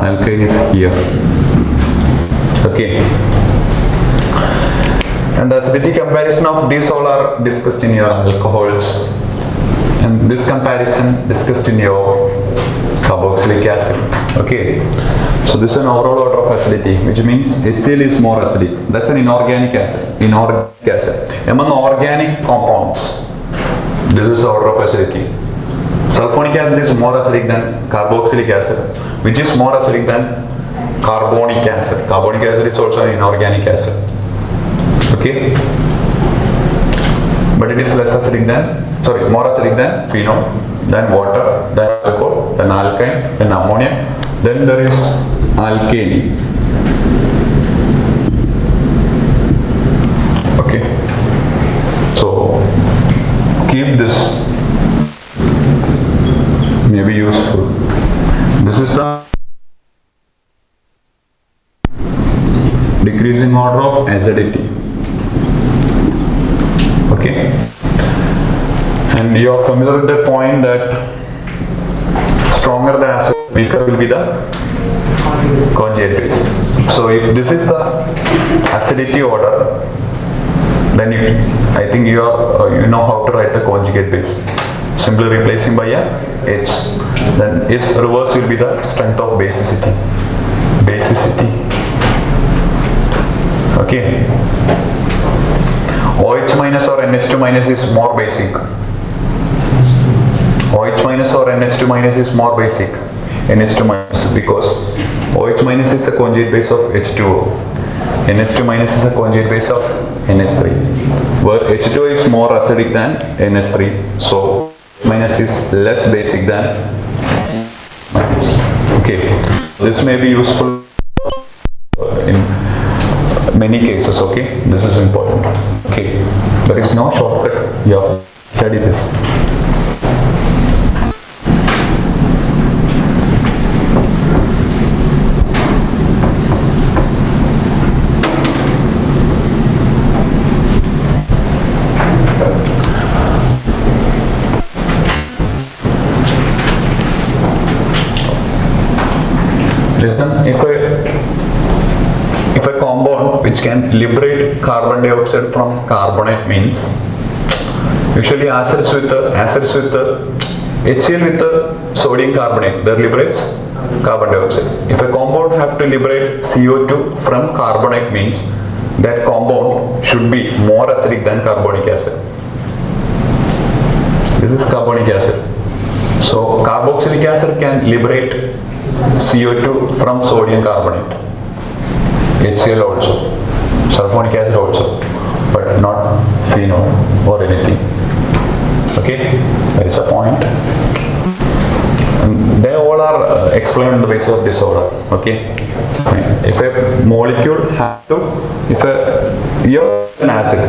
alkyne is here. Okay. And the acidity comparison of these all are discussed in your alcohols, and this comparison discussed in your carboxylic acid. Okay. So this is an overall order of acidity, which means HCl is more acidic. That's an inorganic acid. Among organic compounds, this is the order of acidity. Sulfonic acid is more acidic than carboxylic acid, which is more acidic than carbonic acid. Carbonic acid is also an inorganic acid. Okay, but it is less acidic than sorry, more acidic than phenol, then water, then alcohol, then alkyne, then ammonia, then there is alkane. Okay, so keep this, may be useful. This is the decreasing order of acidity. Okay, and you are familiar with the point that stronger the acid, weaker will be the conjugate base. So if this is the acidity order, then I think you know how to write the conjugate base. Simply replacing by a H. Then its reverse will be the strength of basicity. Okay. OH minus or NH2 minus is more basic. OH minus or NH2 minus is more basic. NH2 minus, because OH minus is the conjugate base of H2O. NH2 minus is the conjugate base of NH3. Where H2O is more acidic than NH3. So minus is less basic than minus. Okay. This may be useful in many cases. Okay. This is important. Okay. There is no shortcut. You have to study this. If a compound which can liberate carbon dioxide from carbonate means, usually acids with HCl with the sodium carbonate, that liberates carbon dioxide. If a compound have to liberate CO2 from carbonate means that compound should be more acidic than carbonic acid. This is carbonic acid. So carboxylic acid can liberate CO2 from sodium carbonate, HCl also, sulfonic acid also, but not phenol or anything. Okay, that is a point. And they all are explained on the basis of this order. Okay, if a molecule has to, you're an acid,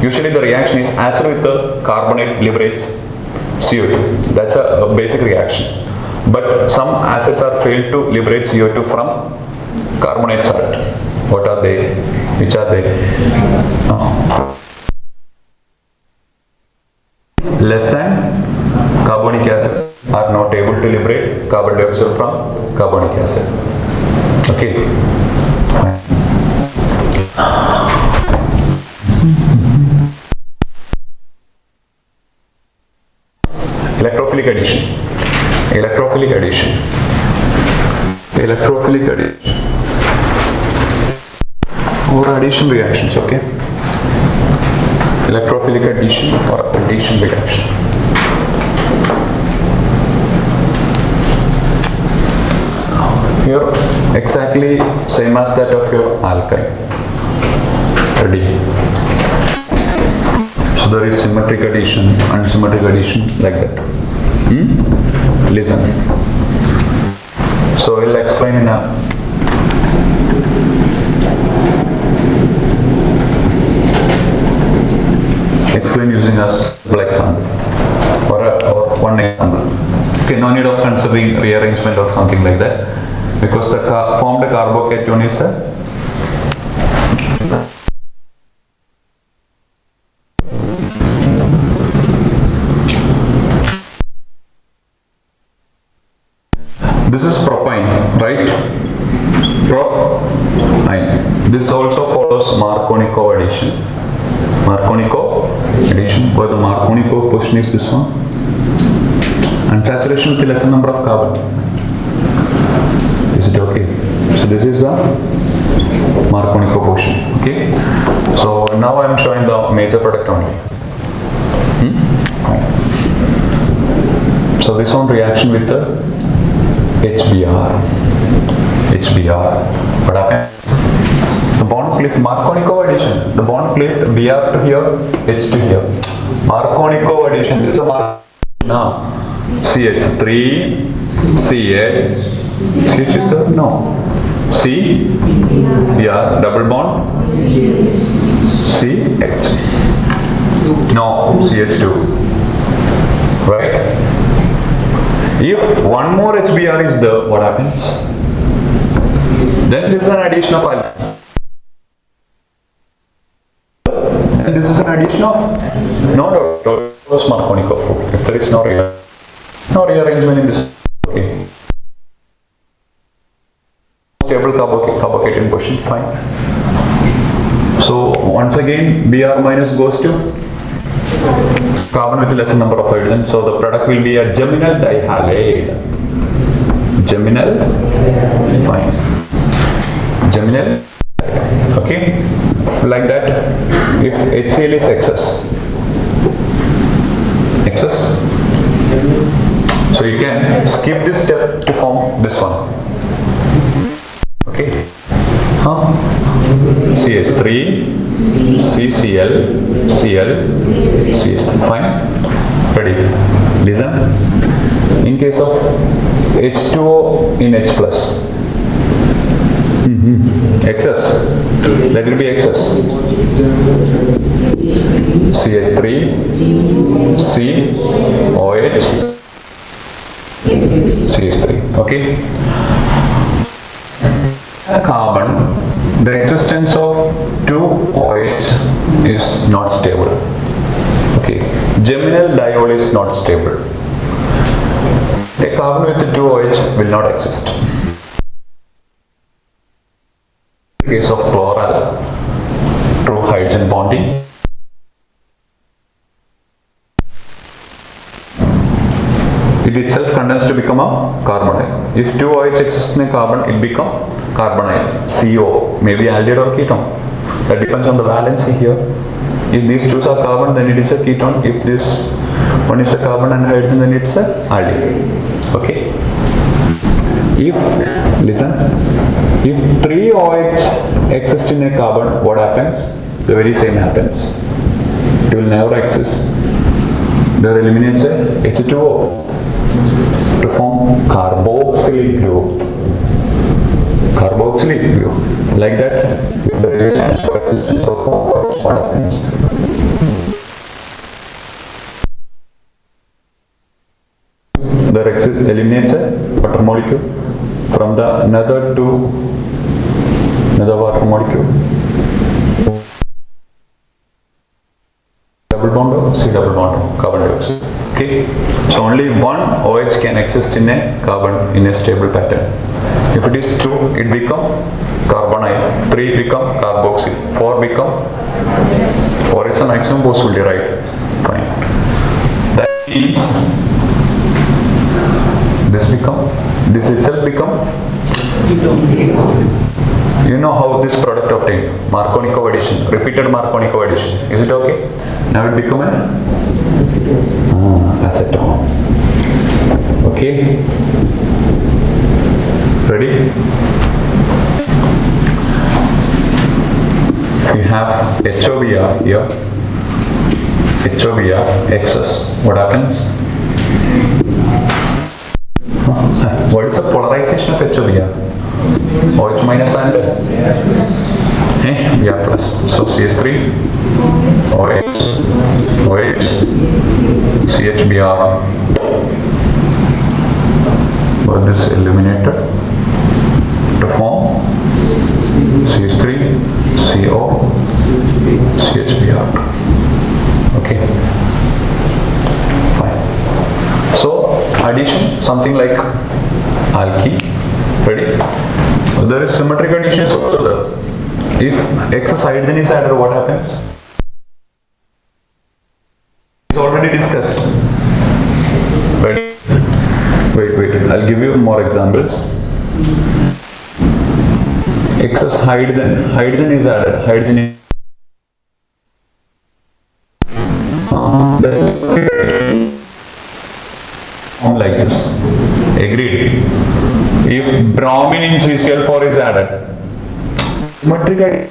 usually the reaction is acid with the carbonate liberates CO2. That's a basic reaction. But some acids are failed to liberate CO2 from carbonate salt. What are they? Which are they? Less than carbonic acid are not able to liberate carbon dioxide from carbonic acid. Okay. Electrophilic addition. Electrophilic addition or addition reactions. Okay, electrophilic addition or addition reaction. Here exactly same as that of your alkyne. Ready? So there is symmetric addition, unsymmetric addition, like that. Listen. So I will explain in a using a simple example or one example. Okay, no need of considering rearrangement or something like that, because the formed carbocation is a this is propyne, right? Propyne. This also follows Markovnikov addition. Where the Markovnikov portion is this one. Unsaturation with lesser number of carbon. Is it okay? So this is the Markovnikov portion. Okay. So now I am showing the major product only. So this one reaction with the HBr. What happened? The bond cliff, Markovnikov addition. The bond cliff Br to here, H to here. Marconico addition. This is a now. CH3, CH. CH is the no. C, yeah, double bond. CH. No, CH2. Right? If one more HBr is there, what happens? Then this is an addition of alkyl. And this is an addition of no Marconico. If there is no rearrangement in this, okay. Stable carbocation position, fine. So once again, Br minus goes to carbon with lesser number of hydrogens. So the product will be a geminal dihalide. Geminal, fine. Geminal, okay. Like that, if HCl is excess, so you can skip this step to form this one. Okay. CH3, CCl, Cl, CH3. Fine. Ready? Listen. In case of H2O in H plus, excess. Let it be excess. CH3, C, OH, CH3. Okay. Carbon, the existence of two OH is not stable. Okay. Geminal diol is not stable. A carbon with the two OH will not exist. In case of chloral, true hydrogen bonding, it itself condenses to become a carbonyl. If two OH exists in a carbon, it becomes carbonyl. CO, maybe aldehyde or ketone. That depends on the valency here. If these two are carbon, then it is a ketone. If this one is a carbon and hydrogen, then it is a aldehyde. Okay. If three OH exist in a carbon, what happens? The very same happens. It will never exist. There eliminates a H2O to form carboxylic group. Carboxylic group. Like that, the resistance to existence of what happens? There eliminates a water molecule from the another water molecule. Double bond, C double bond, carbon dioxide. Okay, so only one OH can exist in a carbon in a stable pattern. If it is 2, it become carbonyl, 3 become carboxyl, 4 become, 4 is the maximum possibility, right? Fine. That means this itself become, you know how this product obtained, Marconico addition, repeated Marconico addition. Is it okay? Now it become an acetone. Okay. Ready? We have HOBr here. HOBr excess. What happens? What is the polarization of HOBr? OH minus and Br plus. So CH3, OH, CHBr. But this eliminated to form CH3, CO, CHBr. Okay. Fine. So addition, something like alkene. Ready? There is symmetric addition also there. If excess hydrogen is added, what happens? It's already discussed. Wait. I'll give you more examples. Excess hydrogen is added. Hydrogen is like this. Agreed. If bromine in CCl4 is added, symmetric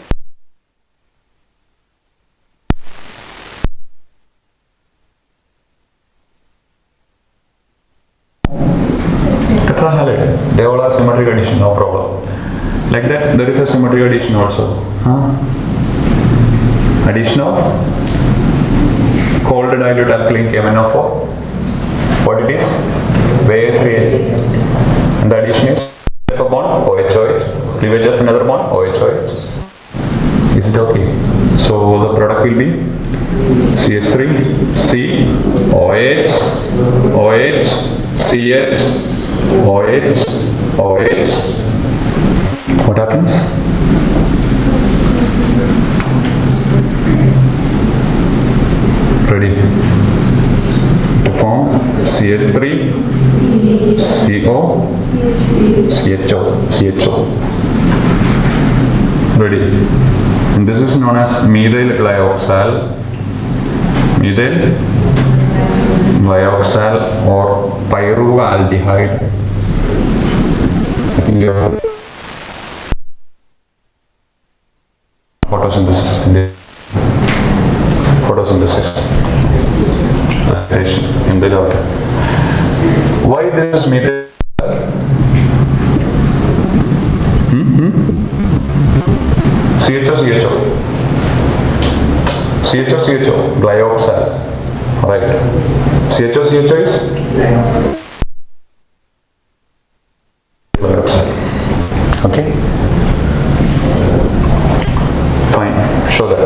symmetric addition, no problem. Like that, there is a symmetric addition also. Addition of cold dilute alkaline KMnO4. What it is? Base reagent. And the addition is of a bond OH-OH. Cleavage of another bond OH-OH. Is it okay? So the product will be CH3, C, OH, OH, CH, OH, OH. What happens? Ready to form CH3, CO, CHO. Ready. And this is known as methyl glyoxal. Methyl glyoxal or pyruvaldehyde. I think you have photosynthesis in the water. Why this is methyl? CHO, glyoxal, right? CHO is glyoxal. Okay. Fine. Show that.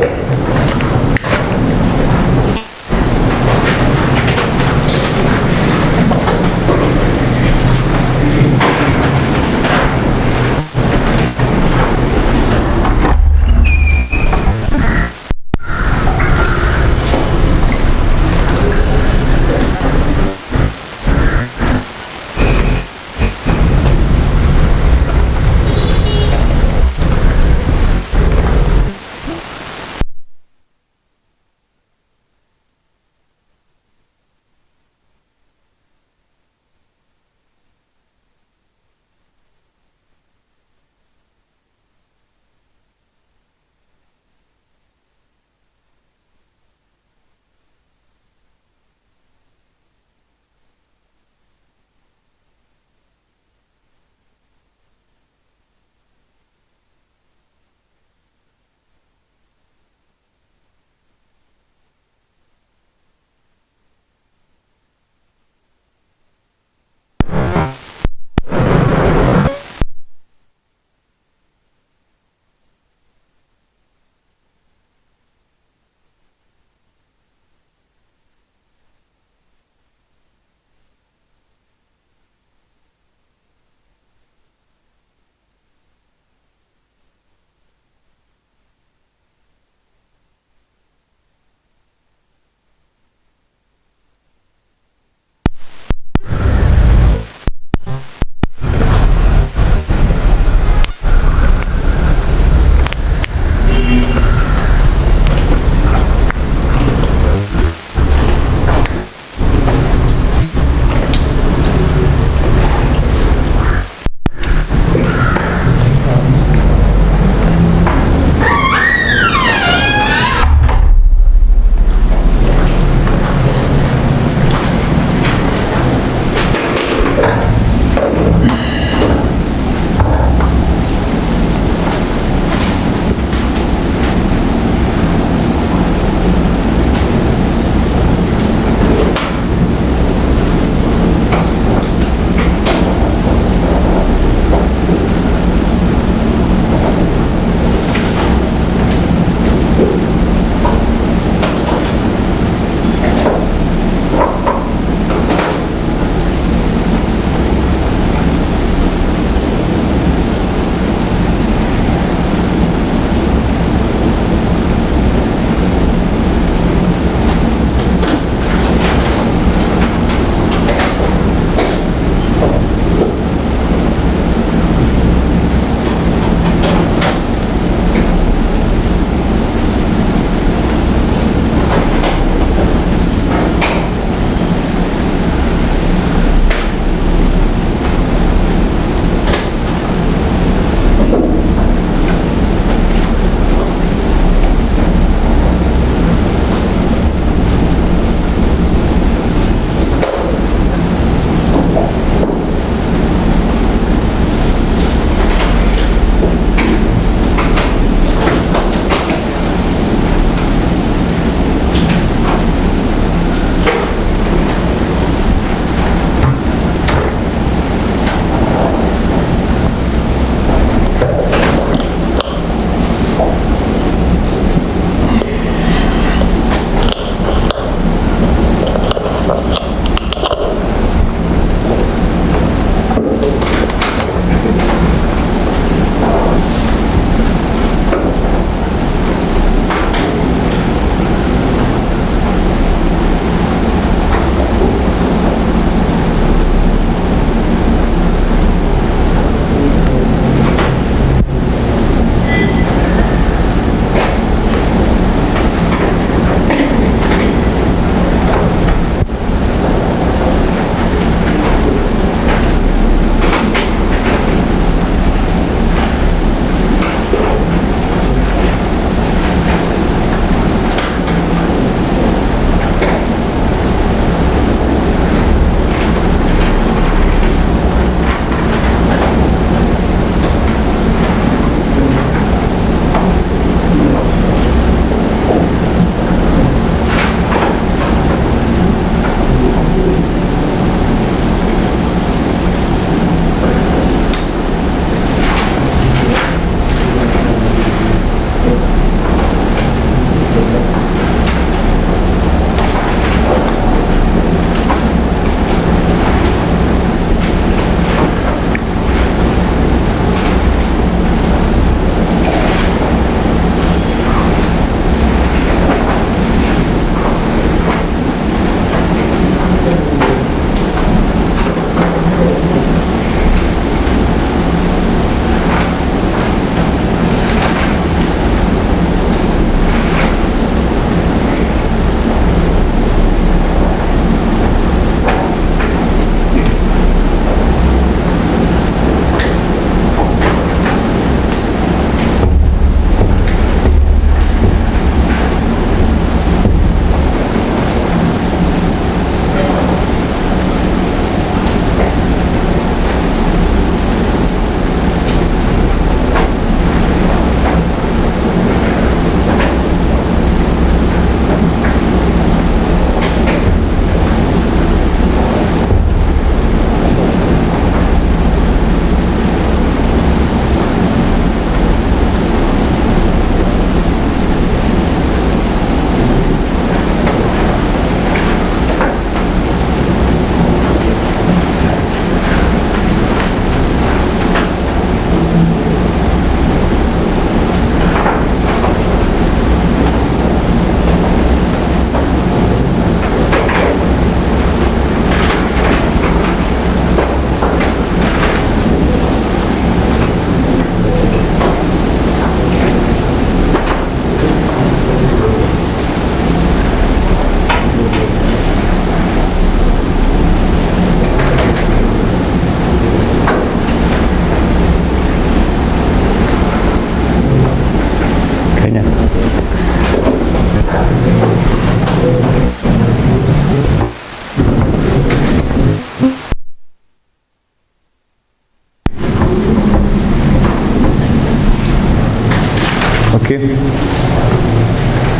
Okay.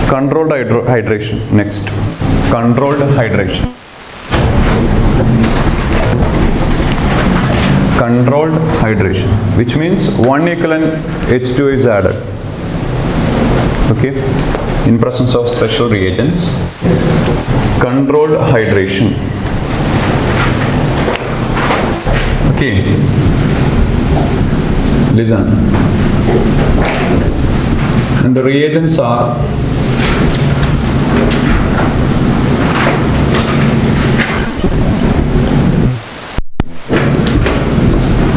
Controlled hydration. Next. Controlled hydration. Controlled hydration, which means 1 equivalent H2 is added. Okay. In presence of special reagents. Controlled hydration. Okay. Listen. And the reagents are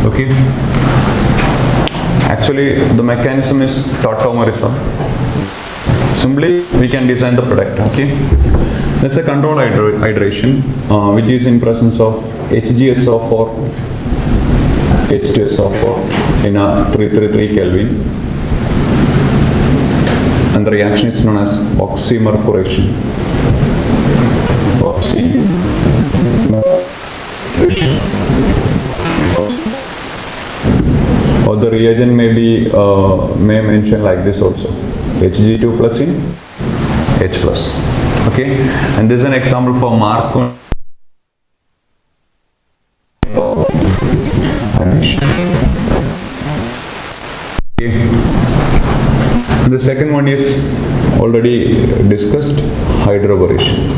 okay. Actually, the mechanism is tautomerism. Simply, we can design the product. Okay. That's a controlled hydration, which is in presence of HgSO4, H2SO4 in a 333 Kelvin, and the reaction is known as oxymercuration. Or the reagent may be may mention like this also, Hg2 plus in H plus. Okay, and this is an example for Marconi. Okay. The second one is already discussed, hydroboration.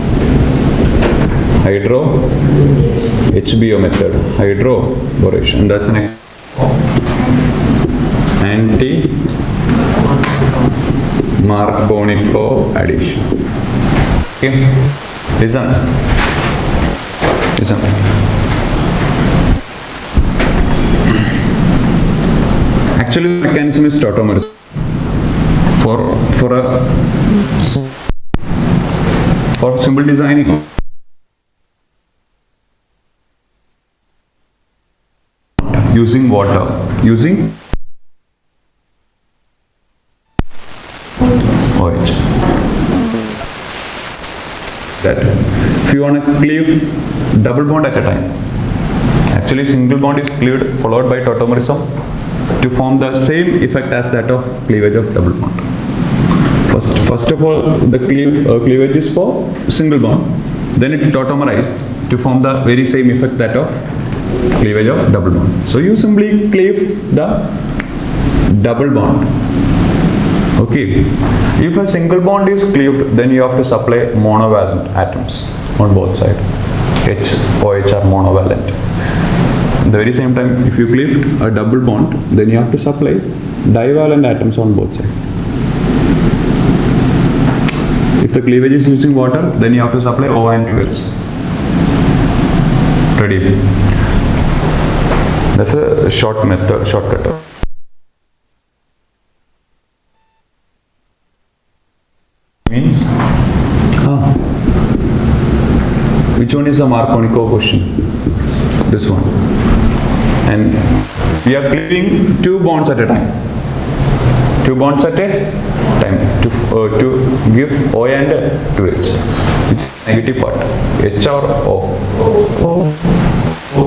HBO method, hydroboration. That's the next. Anti-Marconico addition. Okay. Listen. Actually, the mechanism is tautomerism. For simple designing. Using water. Using OH. That if you want to cleave double bond at a time, actually single bond is cleaved followed by tautomerism to form the same effect as that of cleavage of double bond. First of all, the cleavage is for single bond, then it tautomerized to form the very same effect that of cleavage of double bond. So you simply cleave the double bond. Okay. If a single bond is cleaved, then you have to supply monovalent atoms on both sides. OH are monovalent. At the very same time, if you cleaved a double bond, then you have to supply divalent atoms on both sides. If the cleavage is using water, then you have to supply O and OH. Ready? That's a shortcut. Means, which one is a Marconico question? This one. And we are cleaving 2 bonds at a time. 2 bonds at a time to give O and 2H. Which is negative part. H or O.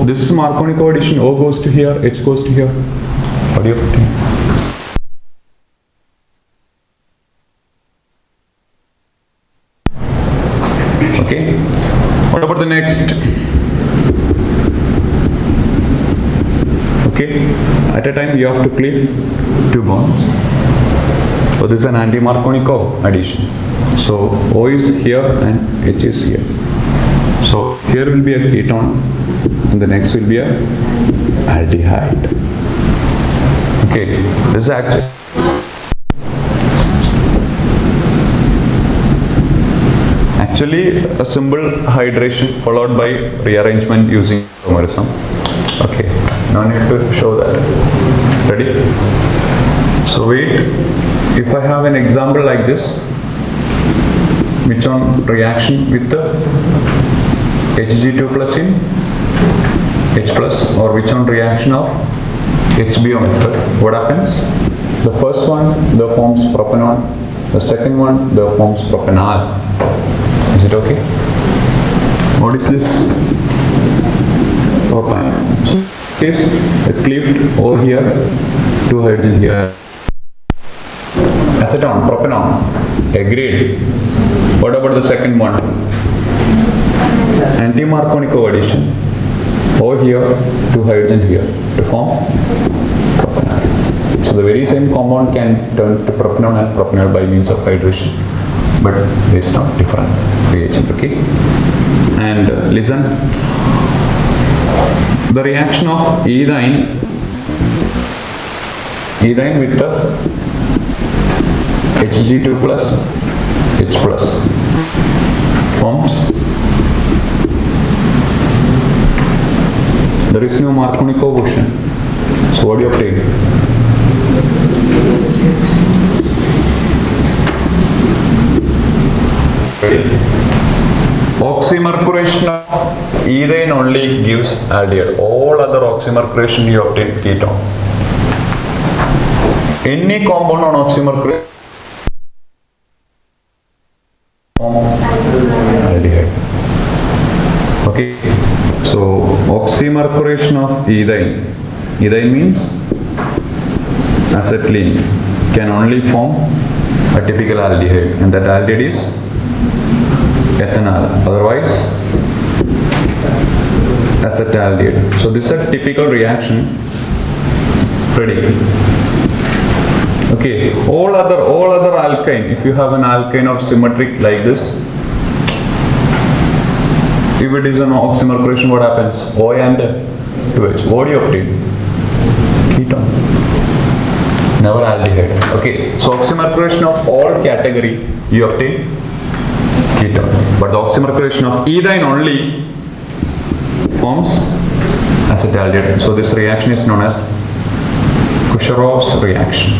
This is Marconico addition. O goes to here, H goes to here. What do you think? Okay. What about the next? Okay. At a time you have to cleave 2 bonds. So this is an anti-Marconico addition. So O is here and H is here. So here will be a ketone and the next will be a aldehyde. Okay. This is actually a simple hydration followed by rearrangement using tautomerism. Okay, now I need to show that. Ready? So wait, if I have an example like this, which on reaction with the Hg2 plus in H plus, or which on reaction of HBO method, what happens? The first one, the forms propanol. The second one, the forms propanol. Is it okay? What is this? Propan. Is a cleaved O here, 2 hydrogen here. Acetone, propanone. Agreed. What about the second one? Anti-Markovnikov addition. O here, two hydrogens here to form propanol. So the very same compound can turn to propanol and propanol by means of hydration, but based on different reagent. Okay. And listen, the reaction of ethyne with the Hg2 plus H plus forms. There is no Markovnikov quotient. So what do you obtain? Oxymercuration of ethyne only gives aldehyde. All other oxymercuration you obtain ketone. Any compound on oxymercuration aldehyde. Okay. So oxymercuration of ethyne. Ethyne means acetylene can only form a typical aldehyde, and that aldehyde is ethanol. Otherwise, acetaldehyde. So this is a typical reaction. Ready? Okay. All other alkyne. If you have an alkyne of symmetric like this, if it is an oxymercuration, what happens? O and 2H. What do you obtain? Ketone. Never aldehyde. Okay. So oxymercuration of all category you obtain ketone. But the oxymercuration of ethyne only forms acetaldehyde. So this reaction is known as Kusharov's reaction.